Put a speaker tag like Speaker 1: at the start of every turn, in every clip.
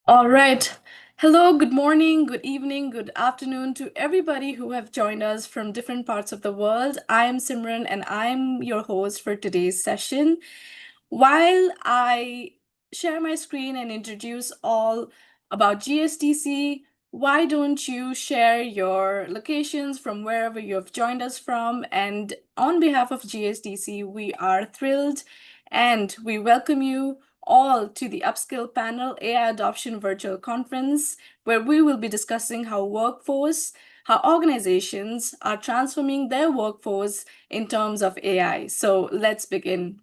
Speaker 1: All right. Hello, good morning, good evening, good afternoon to everybody who have joined us from different parts of the world. I am Simran and I'm your host for today's session. While I share my screen and introduce all about GSTC, why don't you share your locations from wherever you have joined us from? And on behalf of GSTC, we are thrilled and we welcome you all to the Upskill Panel AI Adoption Virtual Conference, where we will be discussing how organizations are transforming their workforce in terms of AI. So let's begin.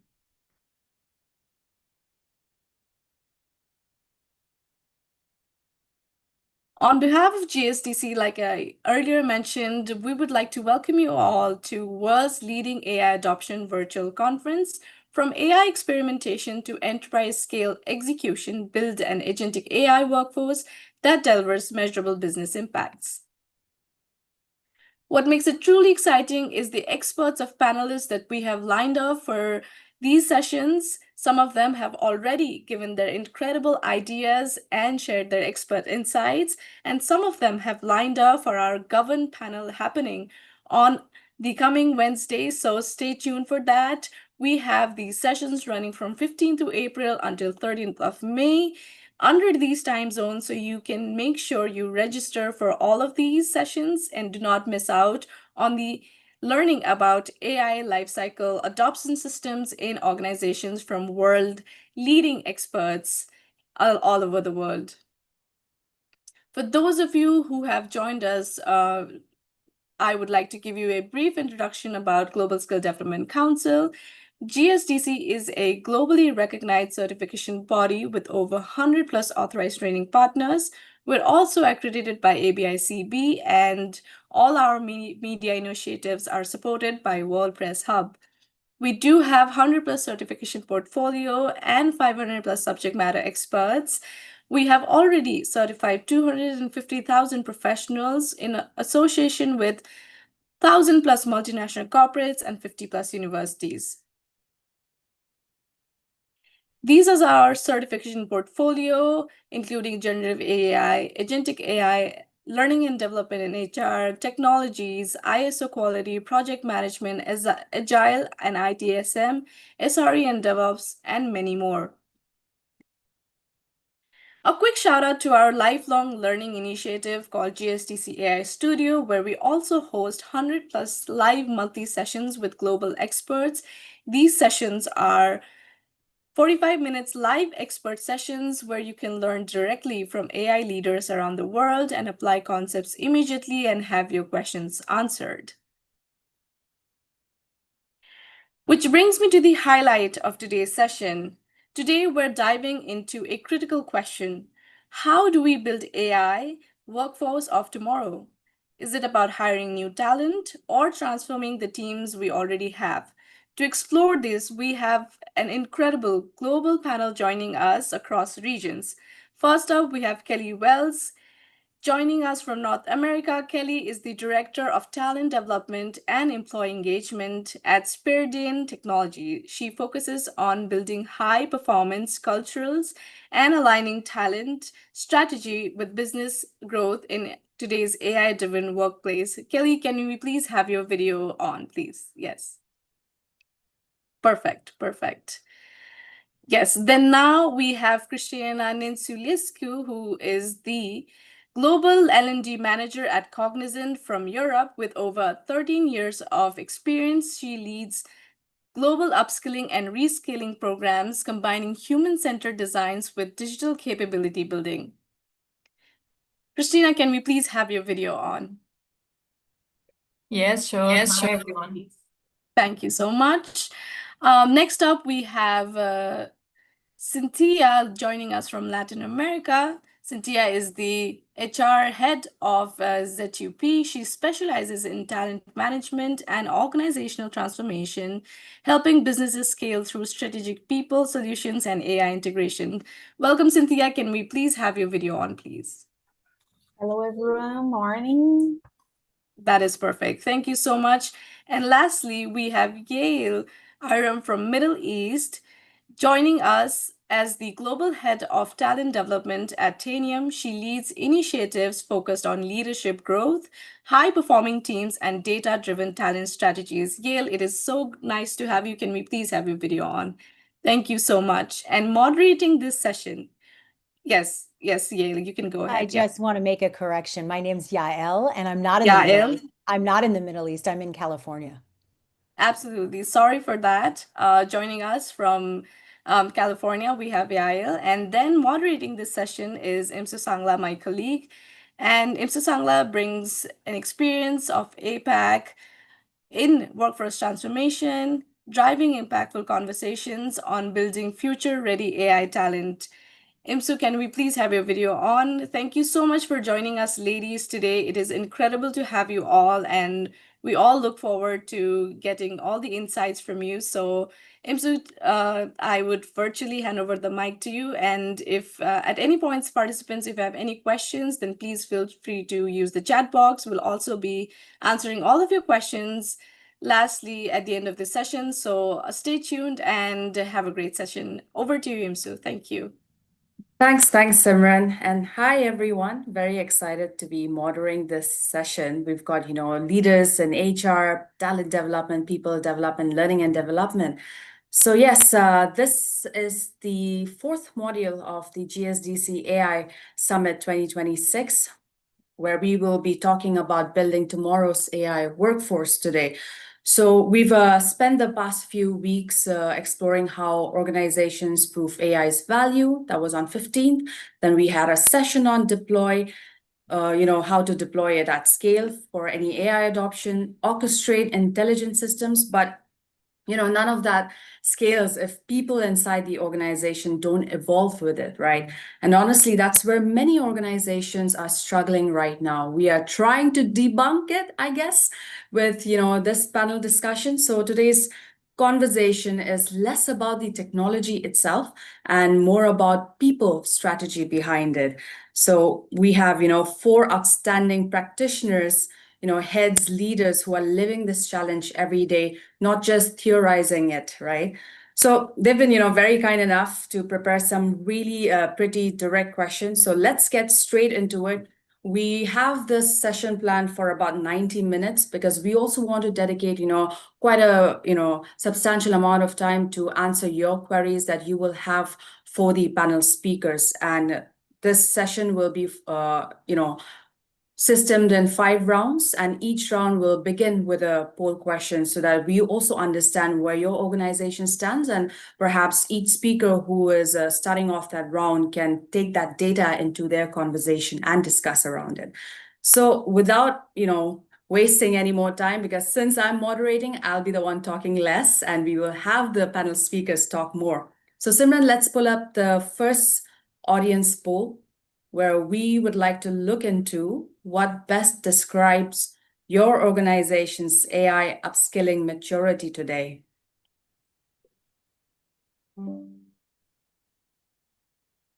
Speaker 1: On behalf of GSTC, like I earlier mentioned, we would like to welcome you all to world's leading AI adoption virtual conference. From AI experimentation to enterprise scale execution, build an agentic AI workforce that delivers measurable business impacts. What makes it truly exciting is the experts of panelists that we have lined up for these sessions. Some of them have already given their incredible ideas and shared their expert insights, and some of them have lined up for our Govern panel happening on the coming Wednesday. So stay tuned for that. We have these sessions running from 15th to April until 13th of May under these time zones, so you can make sure you register for all of these sessions and do not miss out on the learning about AI lifecycle adoption systems in organizations from world leading experts all over the world. For those of you who have joined us, I would like to give you a brief introduction about Global Skill Development Council. GSDC is a globally recognized certification body with over 100 plus authorized training partners. We're also accredited by ABICB, and all our media initiatives are supported by World Press Hub. We do have 100 plus certification portfolio and 500 plus subject matter experts. We have already certified 250,000 professionals in association with 1,000 plus multinational corporates and 50 plus universities. These are our certification portfolio, including generative AI, agentic AI, learning and development in HR, technologies, ISO quality, project management, agile and ITSM, SRE and DevOps, and many more. A quick shout out to our lifelong learning initiative called GSTC AI Studio, where we also host 100 plus live multi sessions with global experts. These sessions are 45 minutes live expert sessions where you can learn directly from AI leaders around the world and apply concepts immediately and have your questions answered. Which brings me to the highlight of today's session. Today, we're diving into a critical question. How do we build AI workforce of tomorrow? Is it about hiring new talent or transforming the teams we already have? To explore this, we have an incredible global panel joining us across regions. First up, we have Kelly Wells. Joining us from North America, Kelly is the Director of Talent Development and Employee Engagement at Spiridian Technology. She focuses on building high-performance cultures and aligning talent strategy with business growth in today's AI-driven workplace. Kelly, can we please have your video on, please? Yes. Perfect, perfect. Yes, then now we have Christiana Ninsulescu, who is the Global L&D Manager at Cognizant from Europe with over 13 years of experience. She leads global upskilling and reskilling programs, combining human-centered designs with digital capability building. Christina, can we please have your video on?
Speaker 2: Yes, sure. Hi, everyone.
Speaker 1: Thank you so much. Next up, we have Cynthia joining us from Latin America. Cynthia is the HR head of ZUP. She specializes in talent management and organizational transformation, helping businesses scale through strategic people, solutions, and AI integration. Welcome, Cynthia. Can we please have your video on, please?
Speaker 3: Hello, everyone. Morning.
Speaker 1: That is perfect. Thank you so much. And lastly, we have Yael Iram from Middle East joining us As the Global Head of Talent Development at Tanium, she leads initiatives focused on leadership growth, high performing teams, and data driven talent strategies. Yale, it is so nice to have you. Can we please have your video on? Thank you so much. And moderating this session. Yes, Yale, you can go ahead.
Speaker 2: I just want to make a correction. My name's Yael, and I'm not in the Middle East. I'm not in the Middle East. I'm in California.
Speaker 1: Absolutely. Sorry for that. Joining us from California, we have Yael. And then moderating this session is Imsu Sangla, my colleague. And Imsu Sangla brings an experience of APAC in workforce transformation, driving impactful conversations on building future-ready AI talent. Imsu, can we please have your video on? Thank you so much for joining us, ladies, today. It is incredible to have you all, and we all look forward to getting all the insights from you. So, Imsu, I would virtually hand over the mic to you. And if at any points, participants, if you have any questions, then please feel free to use the chat box. We'll also be answering all of your questions lastly at the end of the session. So stay tuned and have a great session. Over to you, Imsu. Thank you.
Speaker 4: Thanks, Simran. And hi, everyone. Very excited to be moderating this session. We've got, leaders in HR, talent development, people development, learning and development. So yes, this is the fourth module of the GSDC AI Summit 2026, where we will be talking about building tomorrow's AI workforce today. So we've spent the past few weeks exploring how organizations prove AI's value. That was on 15th. Then we had a session on deploy, how to deploy it at scale for any AI adoption, orchestrate intelligent systems, but none of that scales if people inside the organization don't evolve with it, right? And honestly, that's where many organizations are struggling right now. We are trying to debunk it, I guess, with, this panel discussion. So today's conversation is less about the technology itself and more about people strategy behind it. So we have, four outstanding practitioners, heads, leaders who are living this challenge every day, not just theorizing it, right? So they've been, very kind enough to prepare some really pretty direct questions. So let's get straight into it. We have this session planned for about 90 minutes because we also want to dedicate, quite a, substantial amount of time to answer your queries that you will have for the panel speakers. And this session will be, systemed in 5 rounds, and each round will begin with a poll question so that we also understand where your organization stands, and perhaps each speaker who is starting off that round can take that data into their conversation and discuss around it. So without, wasting any more time, because since I'm moderating, I'll be the one talking less, and we will have the panel speakers talk more. So Simran, let's pull up the first audience poll, where we would like to look into what best describes your organization's AI upskilling maturity today.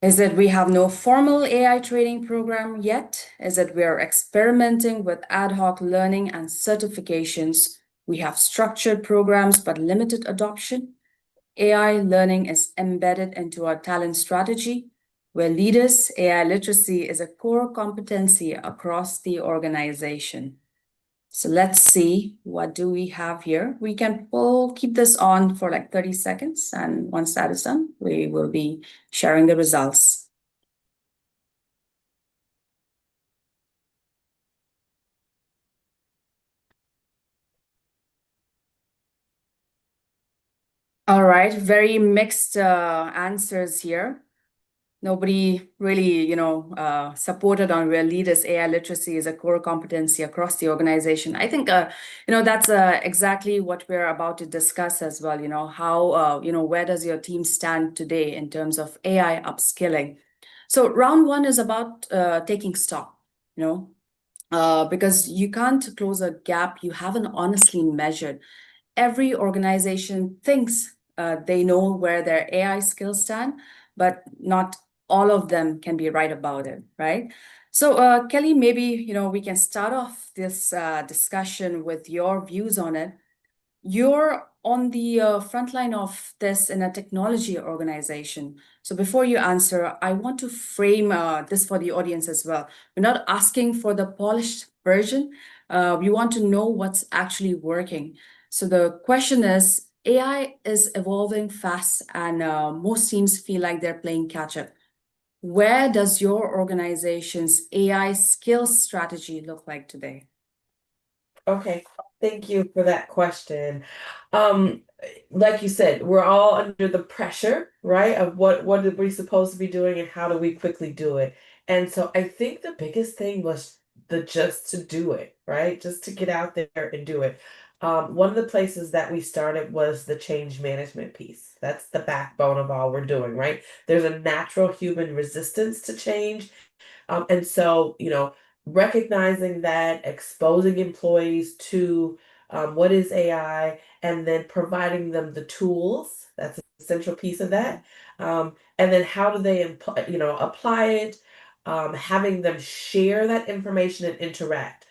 Speaker 4: Is it we have no formal AI training program yet? Is it we are experimenting with ad hoc learning and certifications? We have structured programs but limited adoption. AI learning is embedded into our talent strategy, where leaders, AI literacy is a core competency across the organization. So let's see, what do we have here? We can keep this on for like 30 seconds. And once that is done, we will be sharing the results. All right, very mixed answers here. Nobody really, supported on where leaders' AI literacy is a core competency across the organization. I think, that's exactly what we're about to discuss as well. How, where does your team stand today in terms of AI upskilling? So round 1 is about taking stock, because you can't close a gap you haven't honestly measured. Every organization thinks they know where their AI skills stand, but not all of them can be right about it, right? So Kelly, maybe, we can start off this discussion with your views on it. you're on the front line of this in a technology organization. So before you answer, I want to frame this for the audience as well. We're not asking for the polished version. We want to know what's actually working. So the question is, AI is evolving fast and most teams feel like they're playing catch up. Where does your organization's AI skills strategy look like today?
Speaker 5: Okay, thank you for that question. Um, like you said, we're all under the pressure, right? Of what are we supposed to be doing and how do we quickly do it? And so I think the biggest thing was the just to do it, right? Just to get out there and do it. One of the places that we started was the change management piece. That's the backbone of all we're doing, right? There's a natural human resistance to change. And so, recognizing that, exposing employees to what is AI, and then providing them the tools, that's an essential piece of that. And then how do they apply it, having them share that information and interact.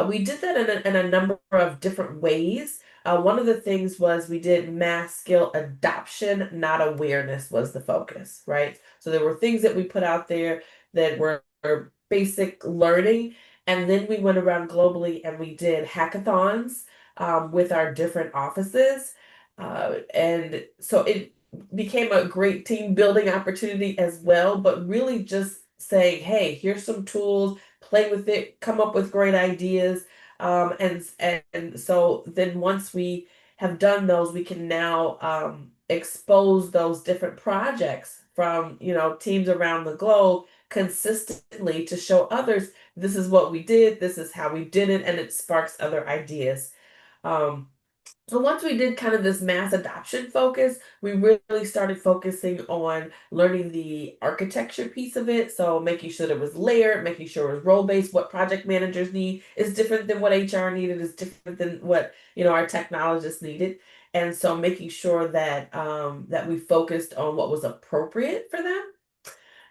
Speaker 5: We did that in a number of different ways. One of the things was we did mass skill adoption, not awareness was the focus, right? So there were things that we put out there that were basic learning. And then we went around globally and we did hackathons with our different offices. And so it became a great team building opportunity as well, but really just saying, hey, here's some tools, play with it, come up with great ideas. And so then once we have done those, we can now expose those different projects from teams around the globe consistently to show others this is what we did, this is how we did it, and it sparks other ideas. So once we did kind of this mass adoption focus, we really started focusing on learning the architecture piece of it. So making sure that it was layered, making sure it was role-based. What project managers need is different than what HR needed, is different than what our technologists needed. And so making sure that that we focused on what was appropriate for them.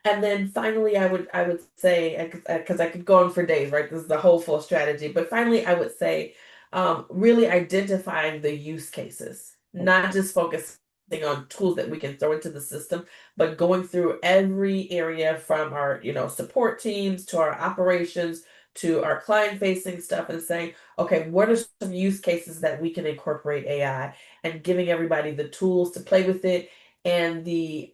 Speaker 5: And then finally, I would say, because I could go on for days, right? This is the whole full strategy. But finally, I would say, really identifying the use cases, not just focusing on tools that we can throw into the system, but going through every area from our, support teams to our operations to our client-facing stuff and saying, okay, what are some use cases that we can incorporate AI, and giving everybody the tools to play with it and the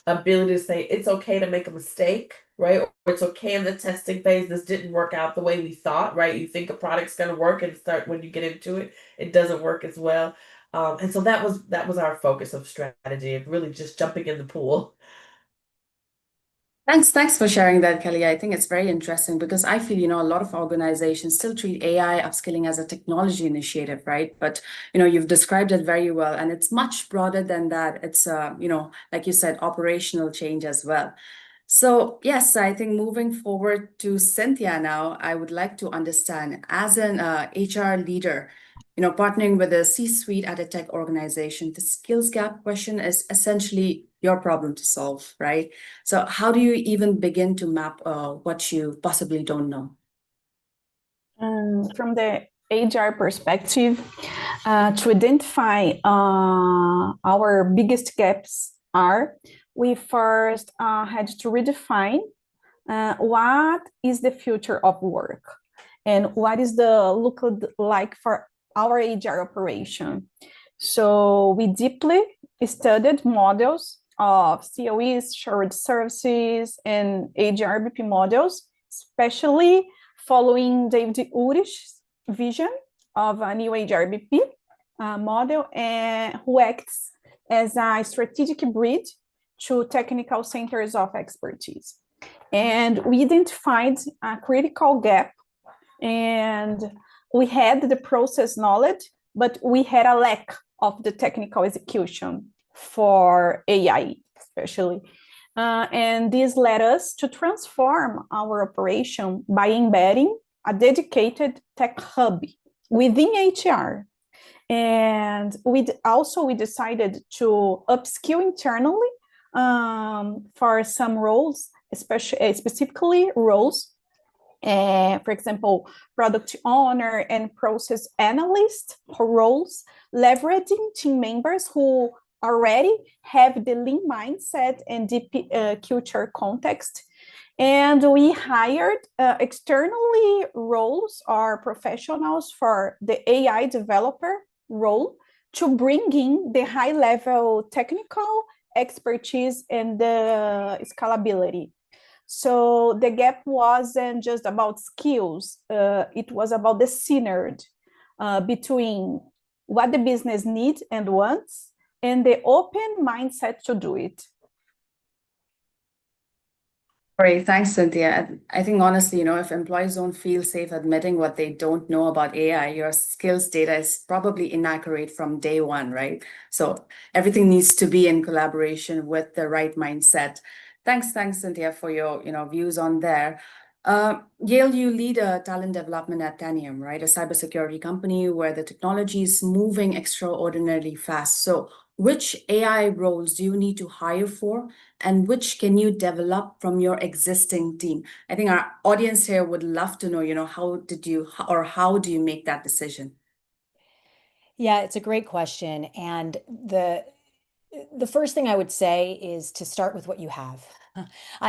Speaker 5: ability to say it's okay to make a mistake, right? Or it's okay in the testing phase. This didn't work out the way we thought, right? You think a product's going to work and start when you get into it, it doesn't work as well. And so that was our focus of strategy, of really just jumping in the pool.
Speaker 4: Thanks for sharing that, Kelly. I think it's very interesting because I feel, a lot of organizations still treat AI upskilling as a technology initiative, right? But, you've described it very well, and it's much broader than that. It's, like you said, operational change as well. So yes, I think moving forward to Cynthia now, I would like to understand as an HR leader, partnering with a C-suite at a tech organization, the skills gap question is essentially your problem to solve, right? So how do you even begin to map what you possibly don't know?
Speaker 3: From the HR perspective, to identify our biggest gaps we first had to redefine what is the future of work and what is the look like for our HR operation. So we deeply studied models of COEs, shared services, and HRBP models, especially following David Urich's vision of a new HRBP model, and who acts as a strategic bridge to technical centers of expertise. And we identified a critical gap, and we had the process knowledge, but we had a lack of the technical execution for AI, especially. And this led us to transform our operation by embedding a dedicated tech hub within HR. And we decided to upskill internally for some roles, specifically roles For example, product owner and process analyst roles, leveraging team members who already have the lean mindset and deep culture context. And we hired externally roles or professionals for the AI developer role to bring in the high level technical expertise and the scalability. So the gap wasn't just about skills, it was about the synergy between what the business needs and wants and the open mindset to do it.
Speaker 4: Great, thanks, Cynthia. I think honestly, if employees don't feel safe admitting what they don't know about AI, your skills data is probably inaccurate from day one, right? So everything needs to be in collaboration with the right mindset. Thanks, Cynthia, for your views on there. Yael, you lead a talent development at Tanium, right? A cybersecurity company where the technology is moving extraordinarily fast. So which AI roles do you need to hire for, and which can you develop from your existing team? I think our audience here would love to know, how do you make that decision?
Speaker 2: Yeah, it's a great question. And the first thing I would say is to start with what you have.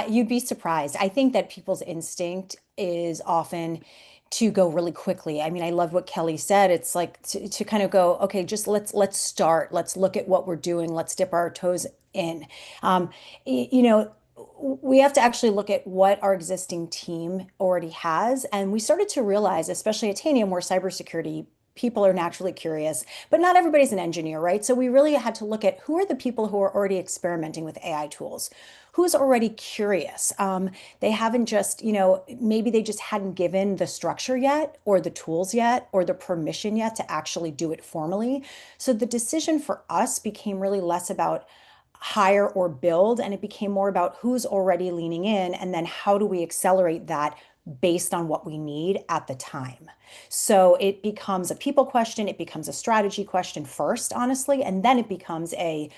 Speaker 2: You'd be surprised. I think that people's instinct is often to go really quickly. I mean, I love what Kelly said. It's like to kind of go, okay, just let's start. Let's look at what we're doing. Let's dip our toes in. We have to actually look at what our existing team already has. And we started to realize, especially at Tanium, where cybersecurity people are naturally curious, but not everybody's an engineer, right? So we really had to look at who are the people who are already experimenting with AI tools, who's already curious. They haven't just, maybe they just hadn't given the structure yet, or the tools yet, or the permission yet to actually do it formally. So the decision for us became really less about hire or build, and it became more about who's already leaning in, and then how do we accelerate that based on what we need at the time. So it becomes a people question, it becomes a strategy question first, honestly, and then it becomes a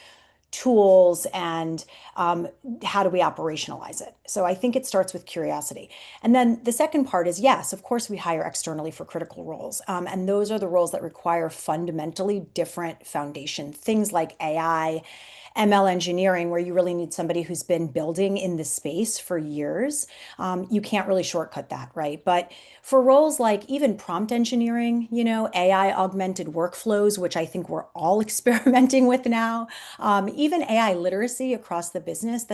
Speaker 2: tools and how do we operationalize it. So I think it starts with curiosity. And then the second part is, yes, of course, we hire externally for critical roles. And those are the roles that require fundamentally different foundation, things like AI, ML engineering, where you really need somebody who's been building in the space for years. You can't really shortcut that, right? But for roles like even prompt engineering, AI augmented workflows, which I think we're all experimenting with now, even AI literacy across the business,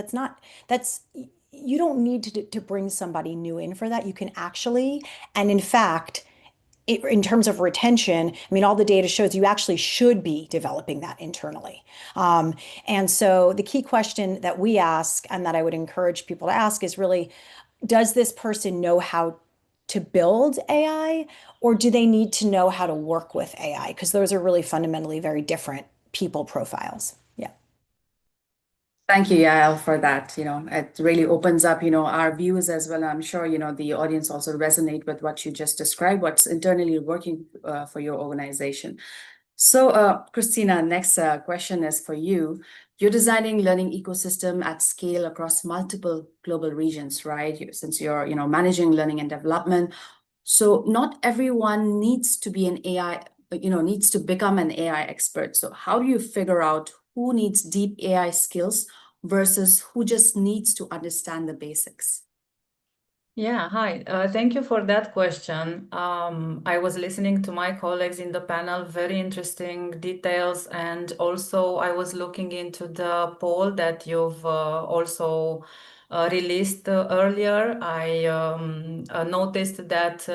Speaker 2: you don't need to bring somebody new in for that. You can actually, and in fact, in terms of retention, I mean, all the data shows you actually should be developing that internally. And so the key question that we ask, and that I would encourage people to ask, is really, does this person know how to build AI, or do they need to know how to work with AI? Because those are really fundamentally very different people profiles. Yeah.
Speaker 4: Thank you, Yael, for that. It really opens up, our views as well. I'm sure, the audience also resonate with what you just described, what's internally working for your organization. So, Christina, next question is for you. You're designing learning ecosystem at scale across multiple global regions, right? Since you're, managing learning and development. So not everyone needs to be an AI, needs to become an AI expert. So how do you figure out who needs deep AI skills versus who just needs to understand the basics?
Speaker 6: Yeah, hi. Thank you for that question. I was listening to my colleagues in the panel, very interesting details. And also I was looking into the poll that you've also released earlier. I noticed that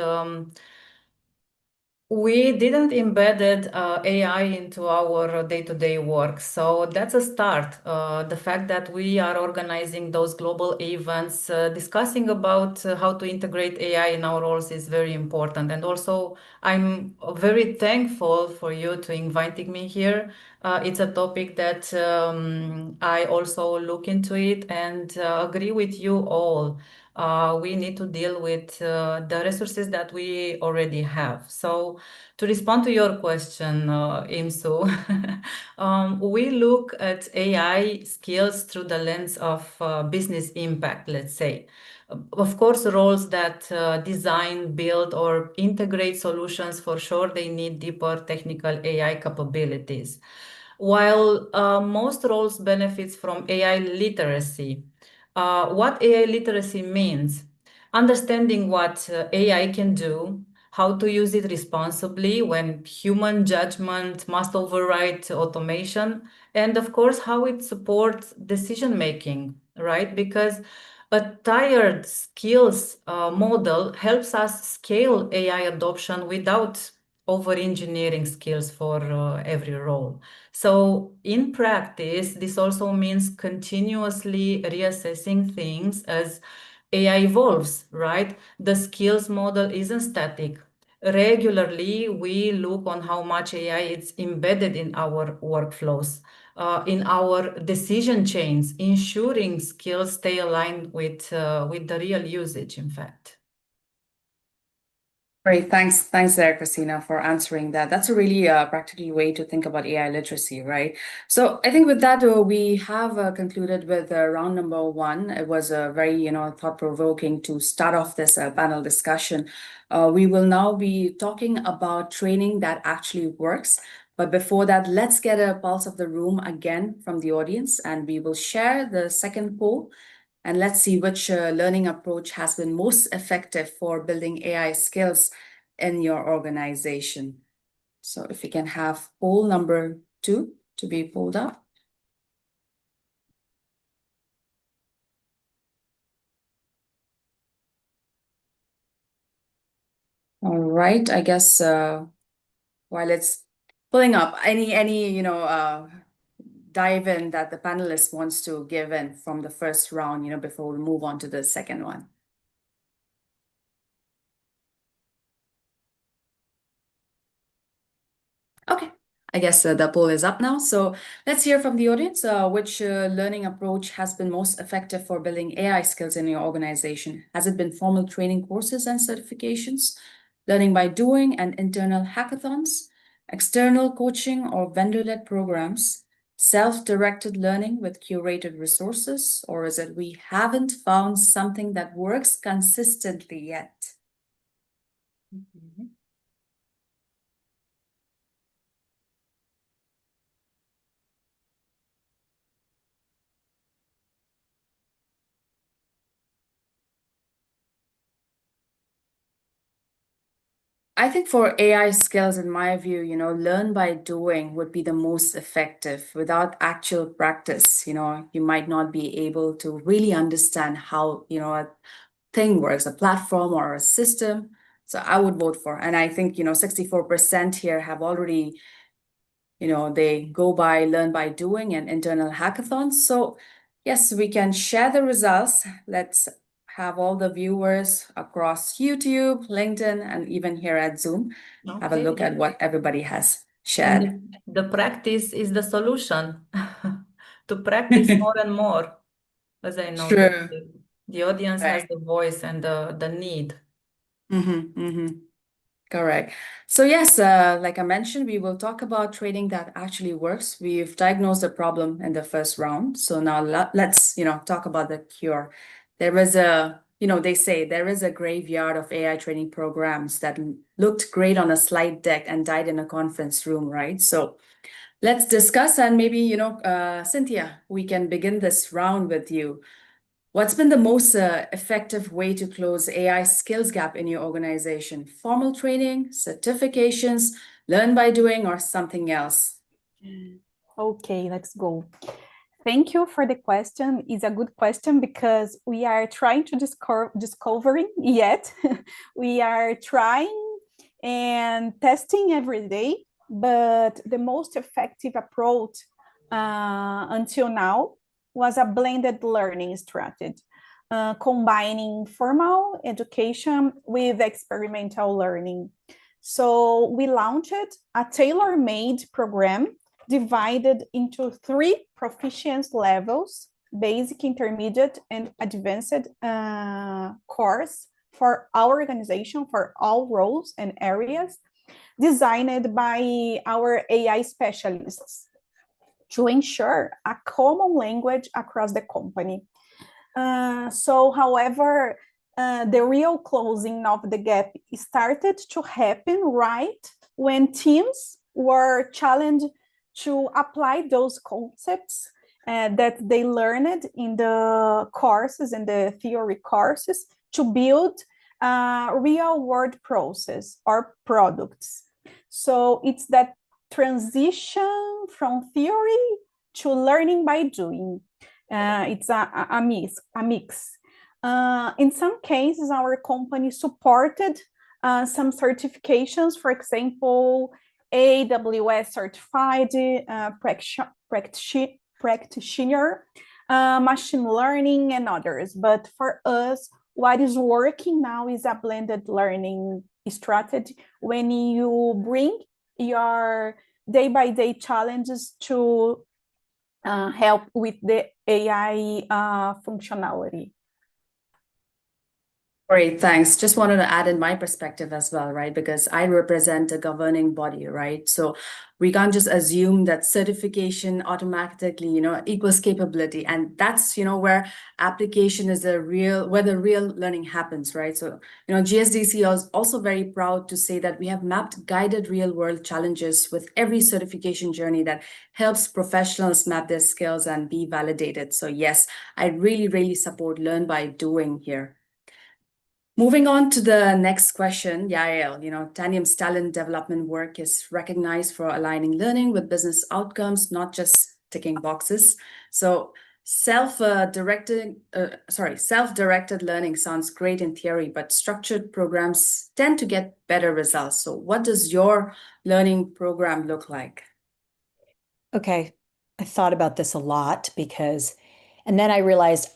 Speaker 6: we didn't embedded AI into our day-to-day work. So that's a start. The fact that we are organizing those global events, discussing about how to integrate AI in our roles is very important. And also, I'm very thankful for you to inviting me here. It's a topic that I also look into it and agree with you all. we need to deal with the resources that we already have. So to respond to your question, Imsu, we look at AI skills through the lens of business impact, let's say. Of course, roles that design, build, or integrate solutions, for sure, they need deeper technical AI capabilities. While most roles benefits from AI literacy, what AI literacy means, understanding what AI can do, how to use it responsibly when human judgment must override automation, and of course, how it supports decision making, right? Because a tired skills model helps us scale AI adoption without over-engineering skills for every role. So in practice, this also means continuously reassessing things as AI evolves, right? The skills model isn't static. Regularly, we look on how much AI is embedded in our workflows, in our decision chains, ensuring skills stay aligned with the real usage, in fact.
Speaker 4: Great, thanks there, Christina, for answering that. That's a really practical way to think about AI literacy, right? So I think with that, we have concluded with round number one. It was very, thought-provoking to start off this panel discussion. We will now be talking about training that actually works. But before that, let's get a pulse of the room again from the audience, and we will share the second poll. And let's see which learning approach has been most effective for building AI skills in your organization. So if we can have poll number 2 to be pulled up. All right, I guess while it's pulling up, any dive in that the panelist wants to give in from the first round, before we move on to the second one. Okay, I guess the poll is up now. So let's hear from the audience. Which learning approach has been most effective for building AI skills in your organization? Has it been formal training courses and certifications, learning by doing and internal hackathons, external coaching or vendor-led programs, self-directed learning with curated resources, or is it we haven't found something that works consistently yet? I think for AI skills, in my view, learn by doing would be the most effective. Without actual practice, you might not be able to really understand how, a thing works, a platform or a system. So I would vote for, and I think, 64% here have already, they go by learn by doing and internal hackathons. So yes, we can share the results. Let's have all the viewers across YouTube, LinkedIn, and even here at Zoom have a look at what everybody has shared.
Speaker 6: And the practice is the solution. To practice more and more, as I know
Speaker 4: True.
Speaker 6: the audience has
Speaker 4: Right.
Speaker 6: the voice and the need.
Speaker 4: Correct. So yes, like I mentioned, we will talk about training that actually works. We've diagnosed the problem in the first round. So now let's, talk about the cure. There is they say there is a graveyard of AI training programs that looked great on a slide deck and died in a conference room, right? So let's discuss, and maybe, Cynthia, we can begin this round with you. What's been the most effective way to close AI skills gap in your organization? Formal training, certifications, learn by doing, or something else?
Speaker 3: Okay, let's go. Thank you for the question. It's a good question because we are trying to discovering yet. We are trying and testing every day, but the most effective approach until now was a blended learning strategy, combining formal education with experimental learning. So we launched a tailor-made program divided into 3 proficiency levels basic, intermediate, and advanced course for our organization, for all roles and areas, designed by our AI specialists to ensure a common language across the company. However, the real closing of the gap started to happen right when teams were challenged to apply those concepts that they learned in the courses, in the theory courses, to build a real world process or products. So it's that transition from theory to learning by doing. It's a mix. In some cases, our company supported some certifications, for example, AWS certified practitioner, machine learning, and others. But for us, what is working now is a blended learning strategy when you bring your day-by-day challenges to help with the AI functionality.
Speaker 4: Great, thanks. Just wanted to add in my perspective as well, right? Because I represent a governing body, right? So we can't just assume that certification automatically, equals capability. And that's, where application is where the real learning happens, right? So, GSDC is also very proud to say that we have mapped guided real world challenges with every certification journey that helps professionals map their skills and be validated. So yes, I really, really support learn by doing here. Moving on to the next question, Yael, Tanium's talent development work is recognized for aligning learning with business outcomes, not just ticking boxes. So self-directed learning sounds great in theory, but structured programs tend to get better results. So what does your learning program look like?
Speaker 2: Okay, I thought about this a lot and then I realized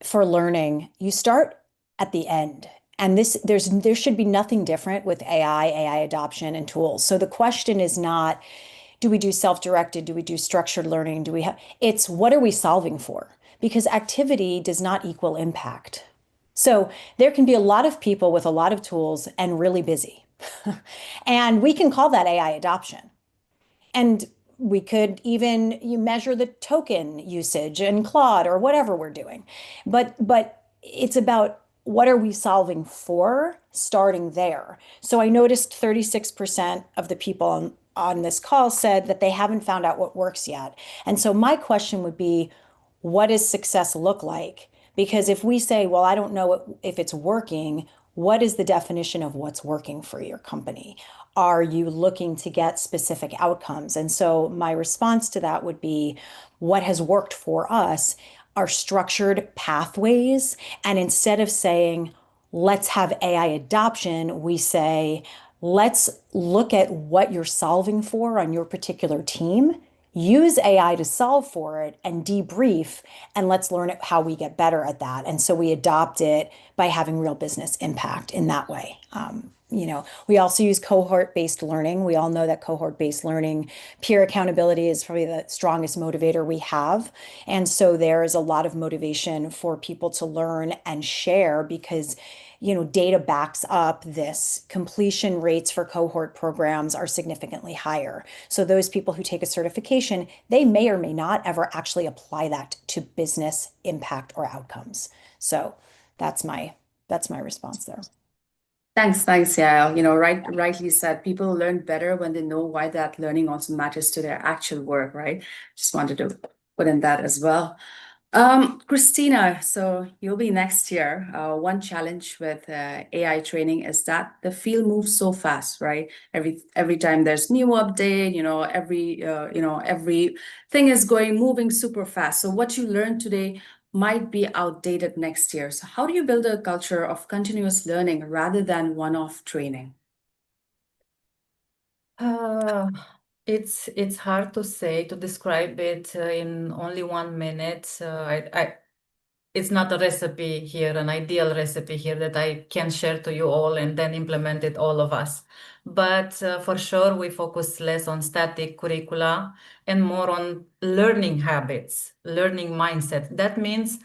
Speaker 2: for learning, you start at the end. And there should be nothing different with AI adoption and tools. So the question is not, do we do self-directed? Do we do structured learning? It's what are we solving for? Because activity does not equal impact. So there can be a lot of people with a lot of tools and really busy. And we can call that AI adoption. And we could even measure the token usage in Claude or whatever we're doing. But it's about what are we solving for, starting there. So I noticed 36% of the people on this call said that they haven't found out what works yet. And so my question would be, what does success look like? Because if we say, well, I don't know if it's working, what is the definition of what's working for your company? Are you looking to get specific outcomes? And so my response to that would be, what has worked for us are structured pathways. And instead of saying, let's have AI adoption, we say, let's look at what you're solving for on your particular team, use AI to solve for it and debrief, and let's learn how we get better at that. And so we adopt it by having real business impact in that way. We also use cohort-based learning. We all know that cohort-based learning, peer accountability is probably the strongest motivator we have. And so there is a lot of motivation for people to learn and share because data backs up this. Completion rates for cohort programs are significantly higher. So those people who take a certification, they may or may not ever actually apply that to business impact or outcomes. So that's my response there.
Speaker 4: Thanks, Yael. Rightly said, people learn better when they know why that learning also matters to their actual work, right? Just wanted to put in that as well. Christina, so you'll be next year. One challenge with AI training is that the field moves so fast, right? Every time there's new update, everything is moving super fast. So what you learned today might be outdated next year. So how do you build a culture of continuous learning rather than one-off training?
Speaker 6: It's hard to describe it in only 1 minute. it's not a recipe here, an ideal recipe here that I can share to you all and then implement it all of us. But for sure, we focus less on static curricula and more on learning habits, learning mindset. That means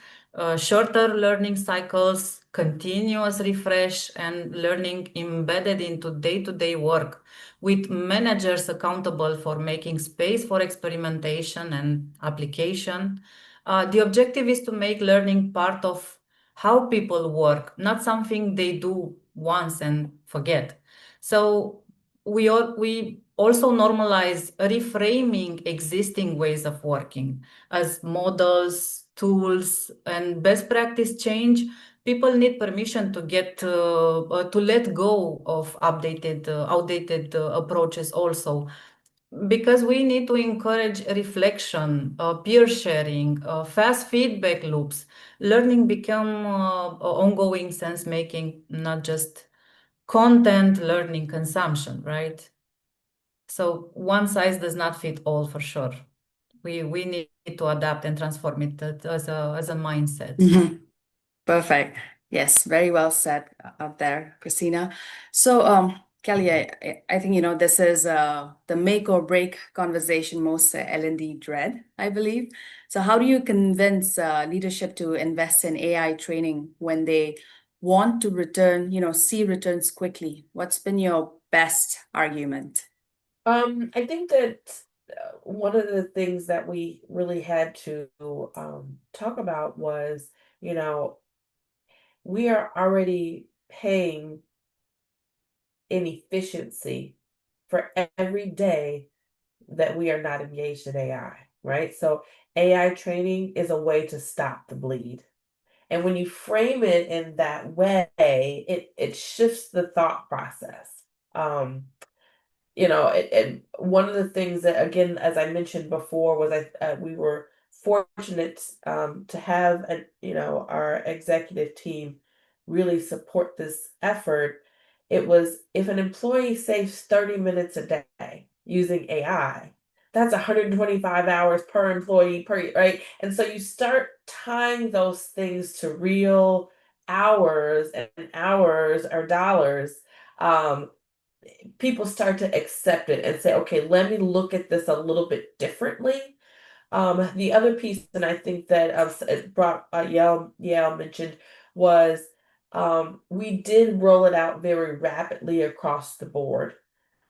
Speaker 6: shorter learning cycles, continuous refresh, and learning embedded into day-to-day work with managers accountable for making space for experimentation and application. The objective is to make learning part of how people work, not something they do once and forget. So we also normalize reframing existing ways of working as models, tools, and best practice change. People need permission to get to let go of outdated approaches also, because we need to encourage reflection, peer sharing, fast feedback loops. Learning become ongoing sense making, not just content learning consumption, right? So one size does not fit all for sure. We need to adapt and transform it as a mindset.
Speaker 4: Perfect. Yes, very well said out there, Christina. So, Kelly, I think, this is the make or break conversation most L&D dread, I believe. So how do you convince leadership to invest in AI training when they want to see returns quickly? What's been your best argument?
Speaker 5: I think that one of the things that we really had to talk about was, we are already paying in efficiency for every day that we are not engaged in AI, right? So AI training is a way to stop the bleed. And when you frame it in that way, it shifts the thought process. And one of the things that, again, as I mentioned before, was we were fortunate to have our executive team really support this effort. It was, if an employee saves 30 minutes a day using AI, that's 125 hours per employee right? And so you start tying those things to real hours, and hours are dollars. People start to accept it and say, okay, let me look at this a little bit differently. The other piece, and I think that it brought Yael mentioned, was we did roll it out very rapidly across the board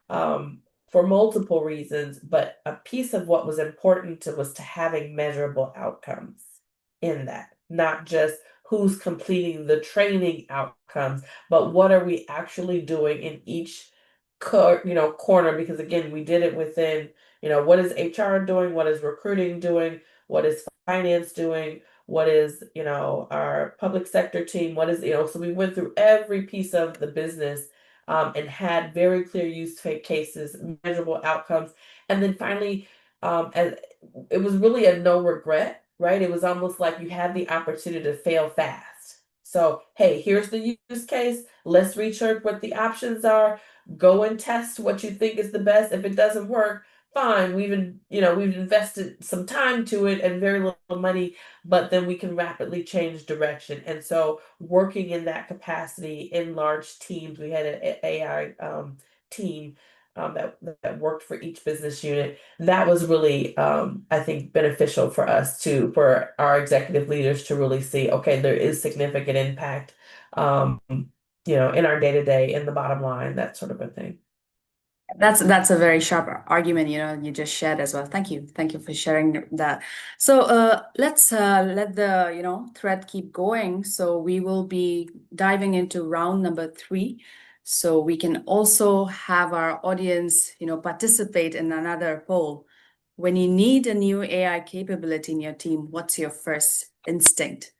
Speaker 5: for multiple reasons, but a piece of what was important was to having measurable outcomes in that, not just who's completing the training outcomes, but what are we actually doing in each corner, because again, we did it within, what is HR doing, what is recruiting doing, what is finance doing, what is, our public sector team, what is, so we went through every piece of the business and had very clear use cases, measurable outcomes. And then finally, as it was really a no regret, right? It was almost like you had the opportunity to fail fast. So, hey, here's the use case. Let's research what the options are. Go and test what you think is the best. If it doesn't work, fine. We've invested some time to it and very little money, but then we can rapidly change direction. And so working in that capacity in large teams, we had an AI team that worked for each business unit. That was really, I think, beneficial for us for our executive leaders to really see, okay, there is significant impact, in our day-to-day, in the bottom line, that sort of a thing.
Speaker 4: That's a very sharp argument, you just shared as well. Thank you for sharing that. So let's let the thread keep going. So we will be diving into round number 3. So we can also have our audience, participate in another poll. When you need a new AI capability in your team, what's your first instinct?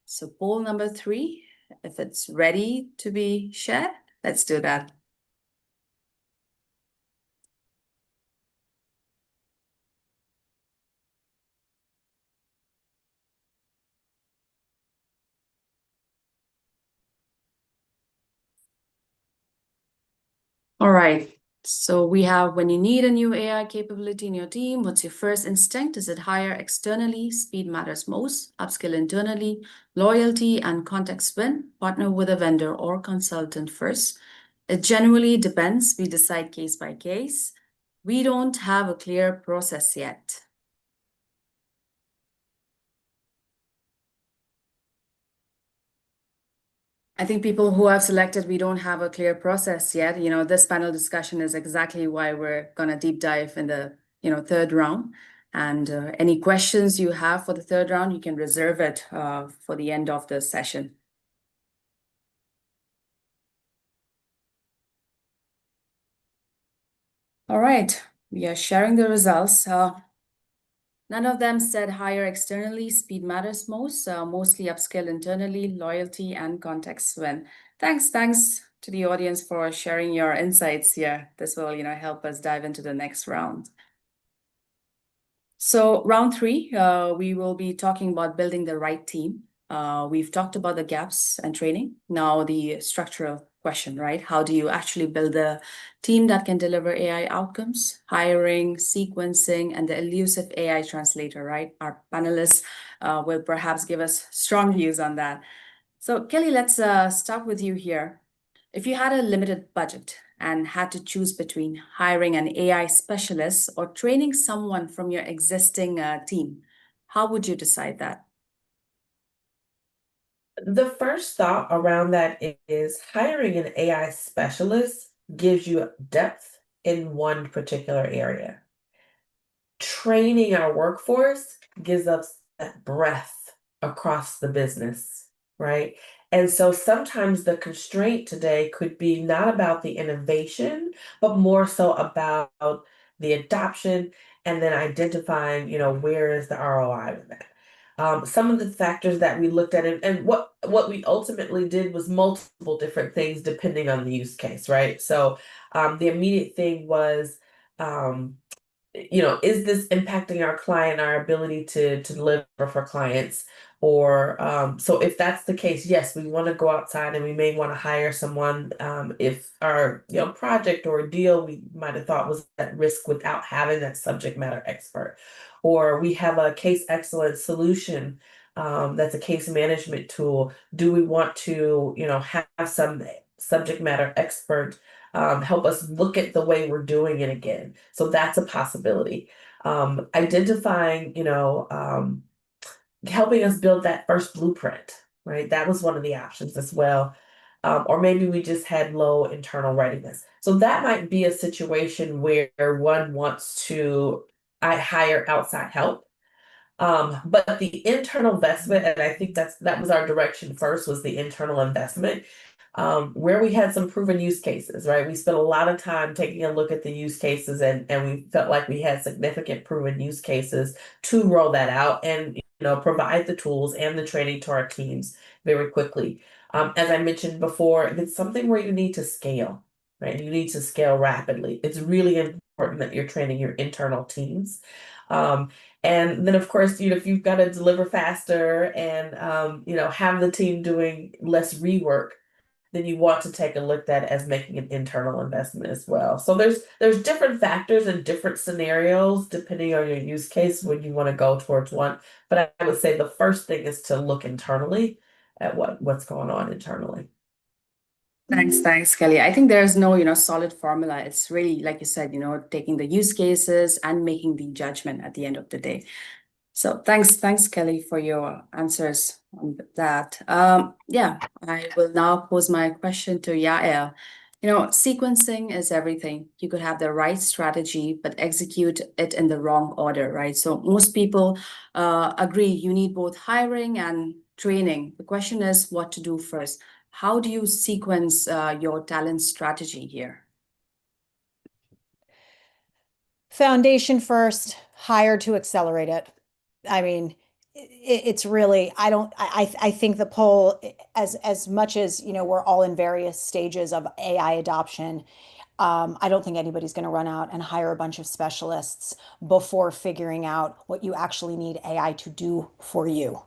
Speaker 4: So poll number 3, if it's ready to be shared, let's do that. All right. So we have, when you need a new AI capability in your team, what's your first instinct? Is it hire externally? Speed matters most. Upskill internally. Loyalty and context win. Partner with a vendor or consultant first. It generally depends. We decide case by case. We don't have a clear process yet. I think people who have selected, we don't have a clear process yet. This panel discussion is exactly why we're going to deep dive in the, third round. And any questions you have for the third round, you can reserve it for the end of the session. All right, we are sharing the results. None of them said hire externally, speed matters most, mostly upskill internally, loyalty and context win. Thanks to the audience for sharing your insights here. This will, help us dive into the next round. So round 3, we will be talking about building the right team. We've talked about the gaps and training. Now the structural question, right? How do you actually build a team that can deliver AI outcomes? Hiring, sequencing, and the elusive AI translator, right? Our panelists will perhaps give us strong views on that. So Kelly, let's start with you here. If you had a limited budget and had to choose between hiring an AI specialist or training someone from your existing team, how would you decide that?
Speaker 5: The first thought around that is hiring an AI specialist gives you depth in one particular area. Training our workforce gives us that breadth across the business, right? And so sometimes the constraint today could be not about the innovation, but more so about the adoption and then identifying, where is the ROI with that. Some of the factors that we looked at, and what we ultimately did was multiple different things depending on the use case, right? So the immediate thing was, is this impacting our client, our ability to deliver for clients? Or so if that's the case, yes, we want to go outside and we may want to hire someone if our project or deal we might have thought was at risk without having that subject matter expert. Or we have a case excellence solution that's a case management tool. Do we want to have some subject matter expert help us look at the way we're doing it again? So that's a possibility. Identifying, helping us build that first blueprint, right? That was one of the options as well. Or maybe we just had low internal readiness. So that might be a situation where one wants to hire outside help. But the internal investment, and I think that was our direction first, was the internal investment, where we had some proven use cases, right? We spent a lot of time taking a look at the use cases and we felt like we had significant proven use cases to roll that out and provide the tools and the training to our teams very quickly. As I mentioned before, it's something where you need to scale, right? You need to scale rapidly. It's really important that you're training your internal teams. And then, of course, if you've got to deliver faster and have the team doing less rework, then you want to take a look at as making an internal investment as well. So there's different factors and different scenarios depending on your use case when you want to go towards one. But I would say the first thing is to look internally at what's going on internally.
Speaker 4: Thanks, Kelly. I think there's no, solid formula. It's really, like you said, taking the use cases and making the judgment at the end of the day. So thanks, Kelly, for your answers on that. Yeah, I will now pose my question to Yael. Sequencing is everything. You could have the right strategy, but execute it in the wrong order, right? So most people agree you need both hiring and training. The question is what to do first. How do you sequence your talent strategy here?
Speaker 2: Foundation first, hire to accelerate it. I mean, it's really, I think the poll, as much as, we're all in various stages of AI adoption, I don't think anybody's going to run out and hire a bunch of specialists before figuring out what you actually need AI to do for you.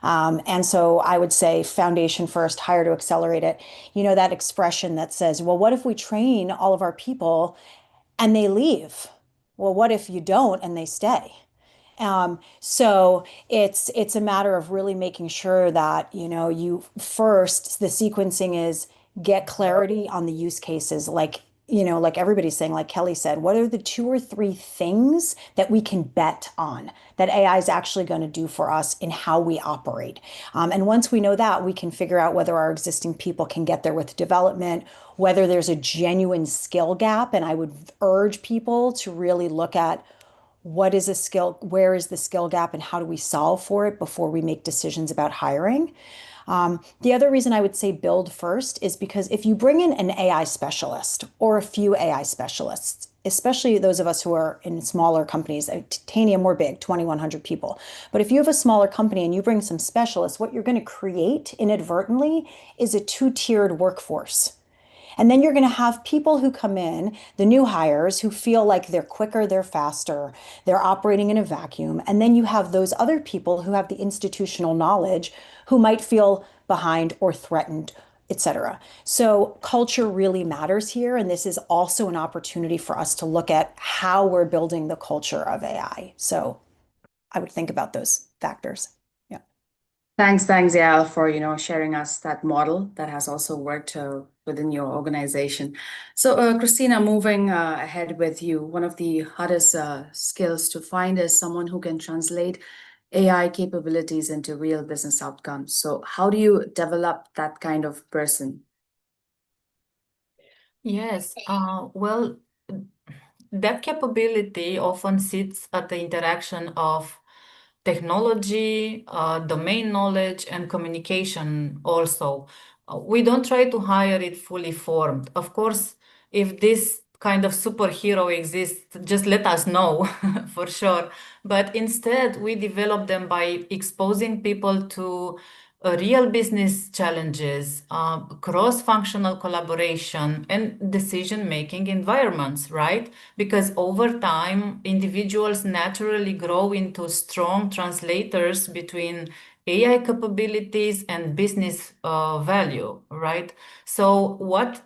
Speaker 2: And so I would say foundation first, hire to accelerate it. You know, that expression that says, well, what if we train all of our people and they leave? Well, what if you don't and they stay? So it's a matter of really making sure that, you know, you first, the sequencing is get clarity on the use cases. Like, you know, like everybody's saying, like Kelly said, what are the 2 or 3 things that we can bet on that AI is actually going to do for us in how we operate? And once we know that, we can figure out whether our existing people can get there with development, whether there's a genuine skill gap. And I would urge people to really look at what is a skill, where is the skill gap, and how do we solve for it before we make decisions about hiring. The other reason I would say build first is because if you bring in an AI specialist or a few AI specialists, especially those of us who are in smaller companies, Titanium, we're big, 2,100 people. But if you have a smaller company and you bring some specialists, what you're going to create inadvertently is a 2-tiered workforce. And then you're going to have people who come in, the new hires, who feel like they're quicker, they're faster, they're operating in a vacuum. And then you have those other people who have the institutional knowledge who might feel behind or threatened, etc. So culture really matters here. And this is also an opportunity for us to look at how we're building the culture of AI. So I would think about those factors. Yeah.
Speaker 4: Thanks, Yael, for sharing us that model that has also worked within your organization. So, Christina, moving ahead with you, one of the hardest skills to find is someone who can translate AI capabilities into real business outcomes. So, how do you develop that kind of person?
Speaker 6: Yes, well, that capability often sits at the interaction of technology, domain knowledge, and communication also. We don't try to hire it fully formed. Of course, if this kind of superhero exists, just let us know for sure. But instead, we develop them by exposing people to real business challenges, cross-functional collaboration, and decision-making environments, right? Because over time, individuals naturally grow into strong translators between AI capabilities and business value, right? So what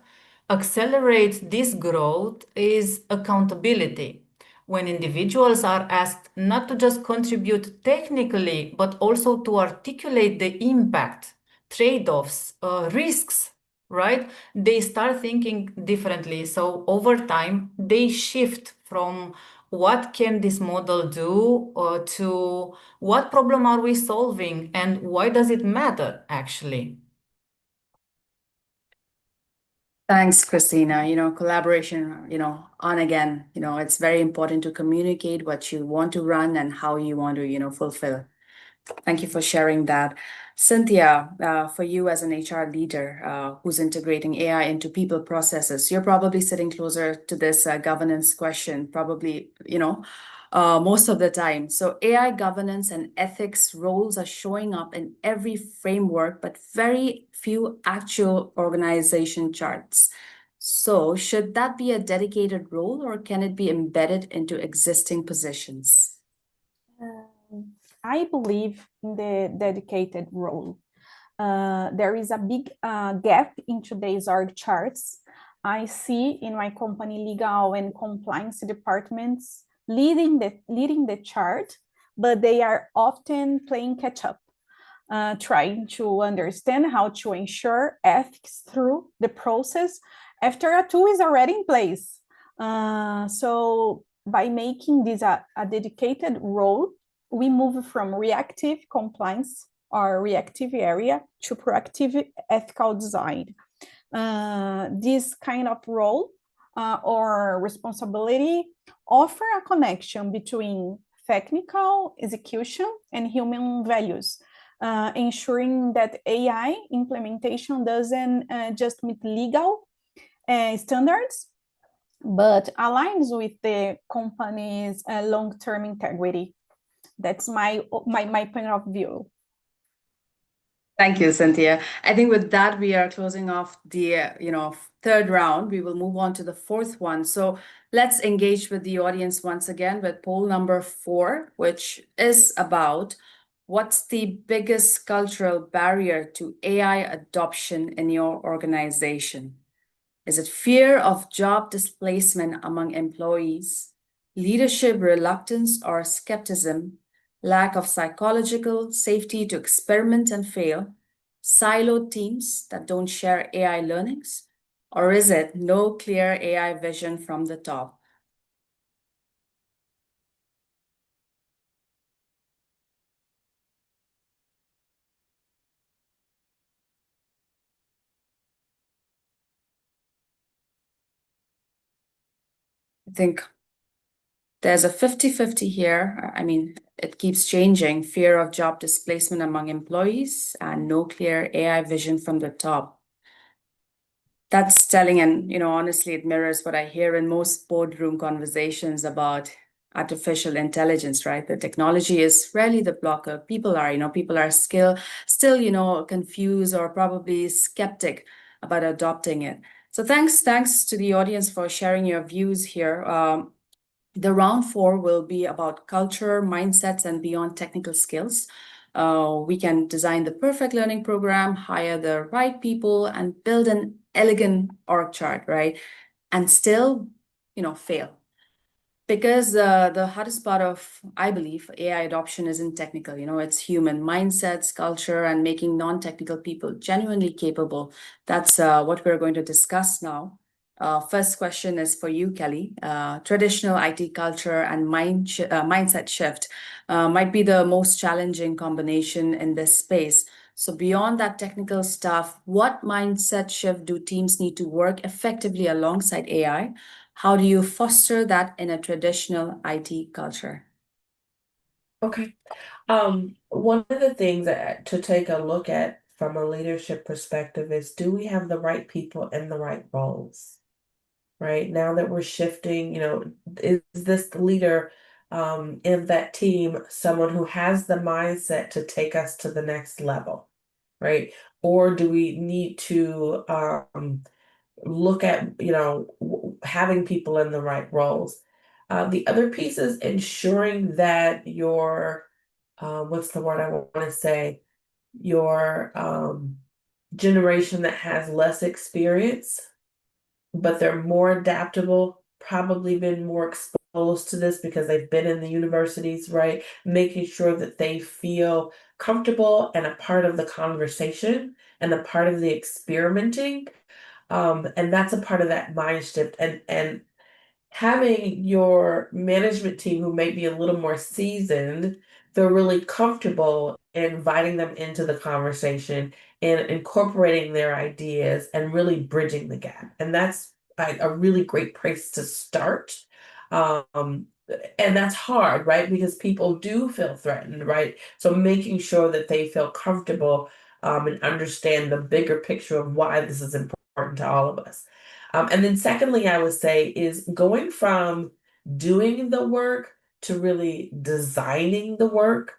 Speaker 6: accelerates this growth is accountability. When individuals are asked not to just contribute technically, but also to articulate the impact, trade-offs, risks, right? They start thinking differently. So over time, they shift from what can this model do to what problem are we solving and why does it matter actually?
Speaker 4: Thanks, Christina. Collaboration, on again, it's very important to communicate what you want to run and how you want to, fulfill. Thank you for sharing that. Cynthia, for you as an HR leader who's integrating AI into people processes, you're probably sitting closer to this governance question, probably, most of the time. So AI governance and ethics roles are showing up in every framework, but very few actual organization charts. So should that be a dedicated role or can it be embedded into existing positions?
Speaker 3: I believe in the dedicated role. There is a big gap in today's org charts. I see in my company legal and compliance departments leading the chart, but they are often playing catch up, trying to understand how to ensure ethics through the process after a tool is already in place. So by making this a dedicated role, we move from reactive compliance or reactive area to proactive ethical design. This kind of role or responsibility offer a connection between technical execution and human values, ensuring that AI implementation doesn't just meet legal standards, but aligns with the company's long-term integrity. That's my point of view.
Speaker 4: Thank you, Cynthia. I think with that, we are closing off the, third round. We will move on to the fourth one. So let's engage with the audience once again with poll number 4, which is about what's the biggest cultural barrier to AI adoption in your organization? Is it fear of job displacement among employees, leadership reluctance or skepticism, lack of psychological safety to experiment and fail, siloed teams that don't share AI learnings, or is it no clear AI vision from the top? I think there's a 50-50 here. I mean, it keeps changing. Fear of job displacement among employees and no clear AI vision from the top. That's telling, and honestly, it mirrors what I hear in most boardroom conversations about artificial intelligence, right? The technology is rarely the blocker. People are still confused or probably skeptic about adopting it. So thanks to the audience for sharing your views here. The round 4 will be about culture, mindsets, and beyond technical skills. We can design the perfect learning program, hire the right people, and build an elegant org chart, right? And still, fail. Because the hardest part of, I believe, AI adoption isn't technical. It's human mindsets, culture, and making non-technical people genuinely capable. That's what we're going to discuss now. First question is for you, Kelly. Traditional IT culture and mindset shift might be the most challenging combination in this space. So beyond that technical stuff, what mindset shift do teams need to work effectively alongside AI? How do you foster that in a traditional IT culture?
Speaker 5: Okay. One of the things to take a look at from a leadership perspective is, do we have the right people in the right roles? Right now that we're shifting, is this leader in that team someone who has the mindset to take us to the next level, right? Or do we need to look at having people in the right roles? The other piece is ensuring that your what's the word I want to say? Your generation that has less experience, but they're more adaptable, probably been more exposed to this because they've been in the universities, right? Making sure that they feel comfortable and a part of the conversation and a part of the experimenting. And that's a part of that mind shift. And having your management team who may be a little more seasoned, they're really comfortable inviting them into the conversation and incorporating their ideas and really bridging the gap. And that's a really great place to start. And that's hard, right? Because people do feel threatened, right? So making sure that they feel comfortable and understand the bigger picture of why this is important to all of us. And then secondly, I would say is going from doing the work to really designing the work,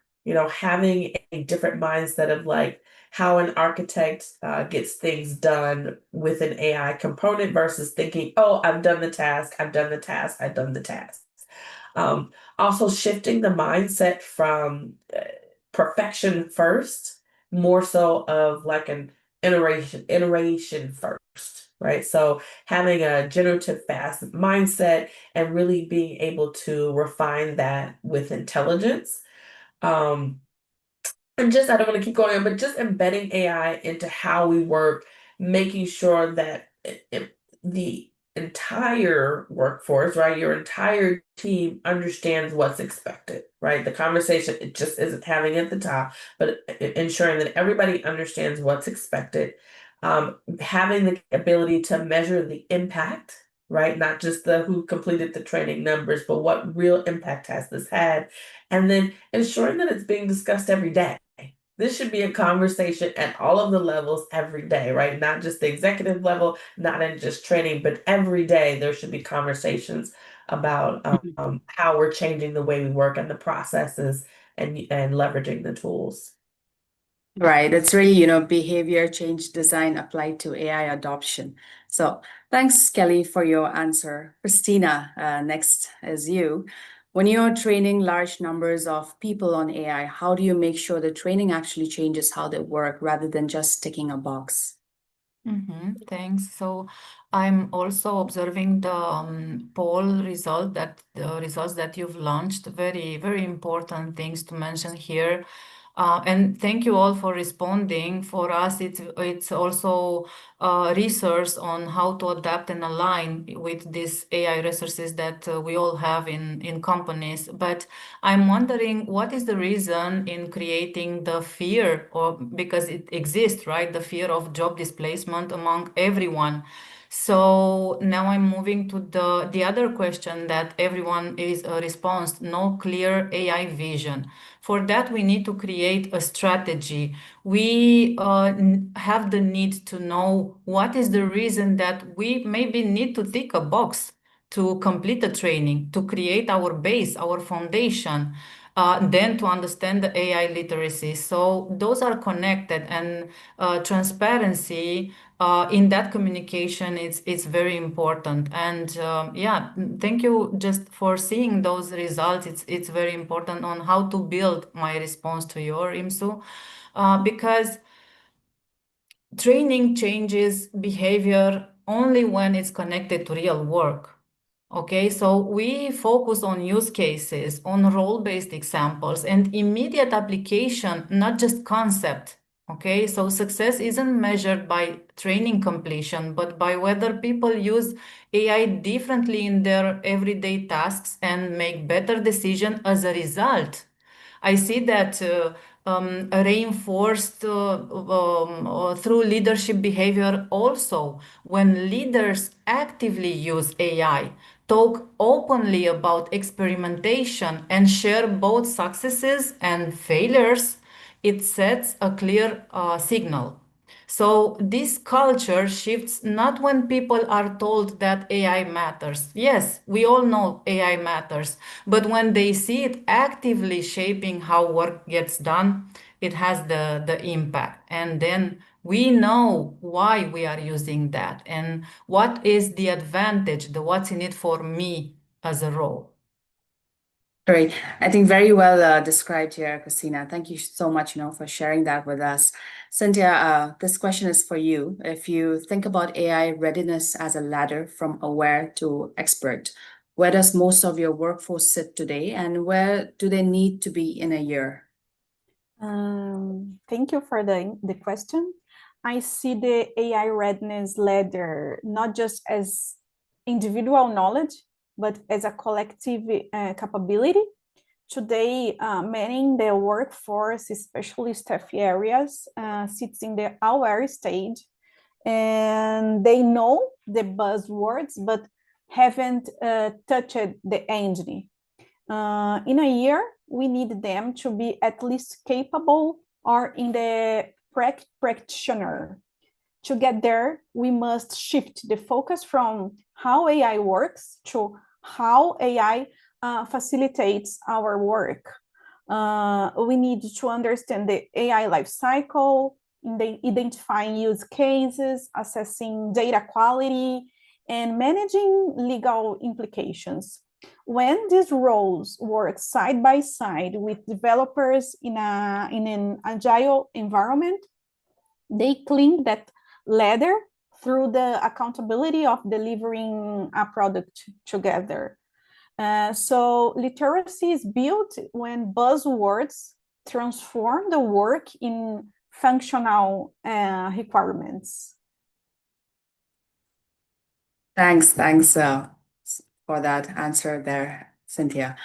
Speaker 5: having a different mindset of like how an architect gets things done with an AI component versus thinking, oh, I've done the task, I've done the task, I've done the task. Also shifting the mindset from perfection first, more so of like an iteration first, right? So having a generative fast mindset and really being able to refine that with intelligence. And just, I don't want to keep going on, but just embedding AI into how we work, making sure that the entire workforce, right, your entire team understands what's expected, right? The conversation, it just isn't having at the top, but ensuring that everybody understands what's expected, having the ability to measure the impact, right? Not just the who completed the training numbers, but what real impact has this had? And then ensuring that it's being discussed every day. This should be a conversation at all of the levels every day, right? Not just the executive level, not in just training, but every day there should be conversations about how we're changing the way we work and the processes and leveraging the tools.
Speaker 4: Right. It's really, behavior change design applied to AI adoption. So thanks, Kelly, for your answer. Christina, next is you. When you're training large numbers of people on AI, how do you make sure the training actually changes how they work rather than just ticking a box?
Speaker 6: Thanks. So I'm also observing the poll result that the results that you've launched. Very, very important things to mention here. And thank you all for responding. For us, it's also resource on how to adapt and align with these AI resources that we all have in companies. But I'm wondering what is the reason in creating the fear, or because it exists, right? The fear of job displacement among everyone. So now I'm moving to the other question that everyone is response, no clear AI vision. For that, we need to create a strategy. We have the need to know what is the reason that we maybe need to tick a box to complete the training, to create our base, our foundation, then to understand the AI literacy. So those are connected, and transparency in that communication is very important. And yeah, thank you just for seeing those results. It's very important on how to build my response to your IMSU, because training changes behavior only when it's connected to real work. Okay, so we focus on use cases, on role-based examples, and immediate application, not just concept. Okay, so success isn't measured by training completion, but by whether people use AI differently in their everyday tasks and make better decisions as a result. I see that reinforced through leadership behavior also. When leaders actively use AI, talk openly about experimentation, and share both successes and failures, it sets a clear signal. So this culture shifts not when people are told that AI matters. Yes, we all know AI matters, but when they see it actively shaping how work gets done, it has the impact. And then we know why we are using that and what is the advantage, the what's in it for me as a role.
Speaker 4: Great. I think very well described here, Christina. Thank you so much, for sharing that with us. Cynthia, this question is for you. If you think about AI readiness as a ladder from aware to expert, where does most of your workforce sit today, and where do they need to be in a year?
Speaker 3: Thank you for the question. I see the AI readiness ladder not just as individual knowledge, but as a collective capability. Today, many in the workforce, especially staff areas, sits in the aware stage, and they know the buzzwords, but haven't touched the engine. In a year, we need them to be at least capable or in the practitioner. To get there, we must shift the focus from how AI works to how AI facilitates our work. We need to understand the AI lifecycle, in the identifying use cases, assessing data quality, and managing legal implications. When these roles work side by side with developers in an agile environment, they cling that ladder through the accountability of delivering a product together. So literacy is built when buzzwords transform the work in functional requirements.
Speaker 4: Thanks for that answer there, Cynthia.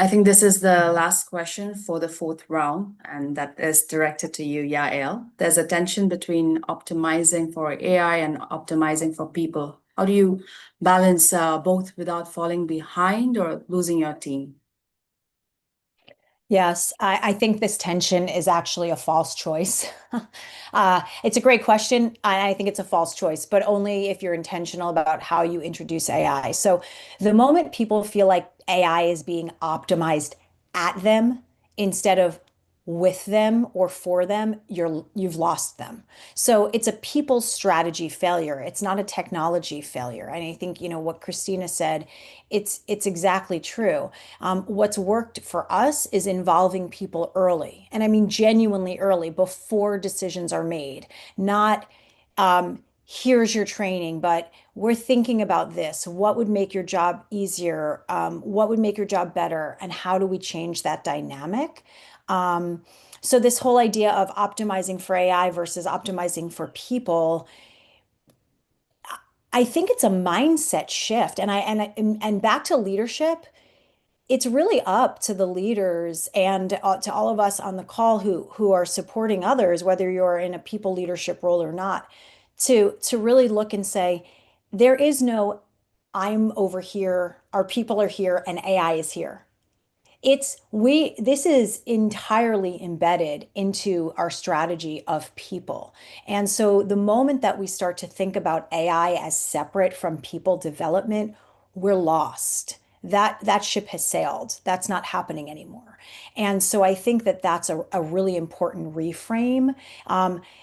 Speaker 4: I think this is the last question for the fourth round, and that is directed to you, Yael. There's a tension between optimizing for AI and optimizing for people. How do you balance both without falling behind or losing your team?
Speaker 2: Yes, I think this tension is actually a false choice. It's a great question, and I think it's a false choice, but only if you're intentional about how you introduce AI. So the moment people feel like AI is being optimized at them instead of with them or for them, you've lost them. So it's a people strategy failure. It's not a technology failure. And I think, what Christina said, it's exactly true. What's worked for us is involving people early. And I mean genuinely early before decisions are made, not here's your training, but we're thinking about this. What would make your job easier? What would make your job better? And how do we change that dynamic? So this whole idea of optimizing for AI versus optimizing for people, I think it's a mindset shift. And back to leadership, it's really up to the leaders and to all of us on the call who are supporting others, whether you're in a people leadership role or not, to really look and say, there is no I'm over here, our people are here, and AI is here. This is entirely embedded into our strategy of people. And so the moment that we start to think about AI as separate from people development, we're lost. That ship has sailed. That's not happening anymore. And so I think that that's a really important reframe.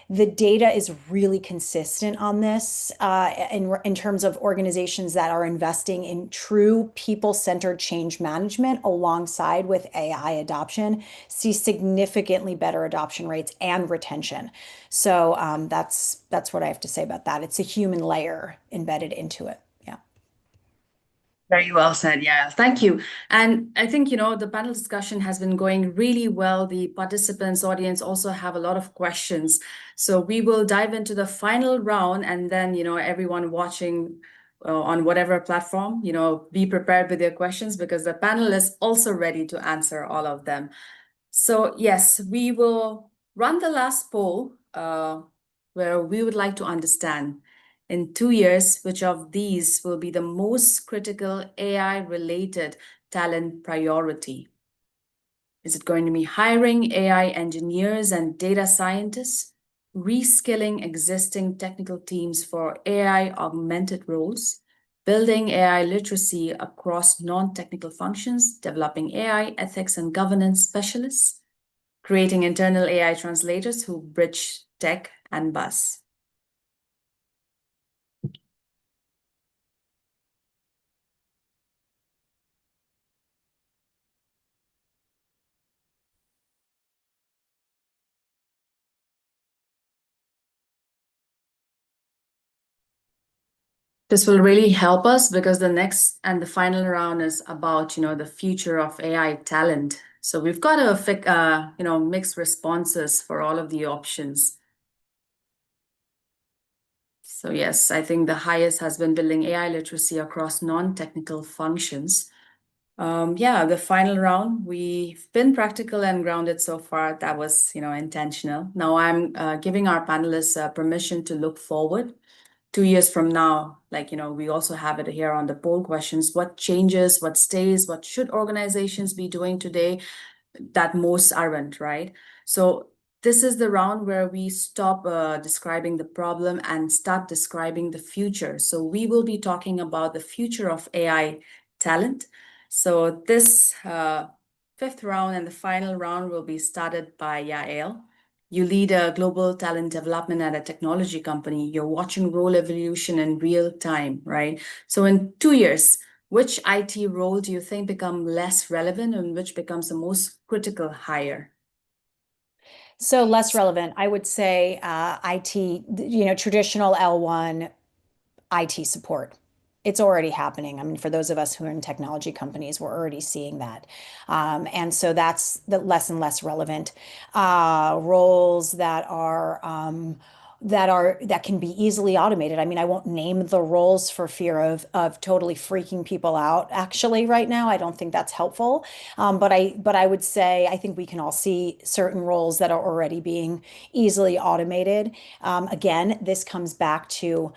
Speaker 2: The data is really consistent on this in terms of organizations that are investing in true people-centered change management alongside with AI adoption, see significantly better adoption rates and retention. So that's what I have to say about that. It's a human layer embedded into it. Yeah.
Speaker 4: Very well said. Yeah, thank you. And I think, the panel discussion has been going really well. The participants audience also have a lot of questions. So we will dive into the final round, and then, everyone watching on whatever platform, be prepared with your questions, because the panel is also ready to answer all of them. So yes, we will run the last poll where we would like to understand in 2 years, which of these will be the most critical AI-related talent priority? Is it going to be hiring AI engineers and data scientists, reskilling existing technical teams for AI-augmented roles, building AI literacy across non-technical functions, developing AI ethics and governance specialists, creating internal AI translators who bridge tech and buzz? This will really help us because the next and the final round is about, the future of AI talent. So we've got to mixed responses for all of the options. So yes, I think the highest has been building AI literacy across non-technical functions. The final round, we've been practical and grounded so far. That was, intentional. Now I'm giving our panelists permission to look forward. 2 years from now, we also have it here on the poll questions. What changes, what stays, what should organizations be doing today that most aren't, right? So this is the round where we stop describing the problem and start describing the future. So we will be talking about the future of AI talent. So this fifth round and the final round will be started by Yael. You lead a global talent development at a technology company. You're watching role evolution in real time, right? So in 2 years, which IT role do you think become less relevant and which becomes the most critical hire?
Speaker 2: So less relevant, I would say IT, traditional L1 IT support. It's already happening. I mean, for those of us who are in technology companies, we're already seeing that. And so that's the less and less relevant roles that can be easily automated. I mean, I won't name the roles for fear of totally freaking people out. Actually, right now, I don't think that's helpful. But I would say I think we can all see certain roles that are already being easily automated. Again, this comes back to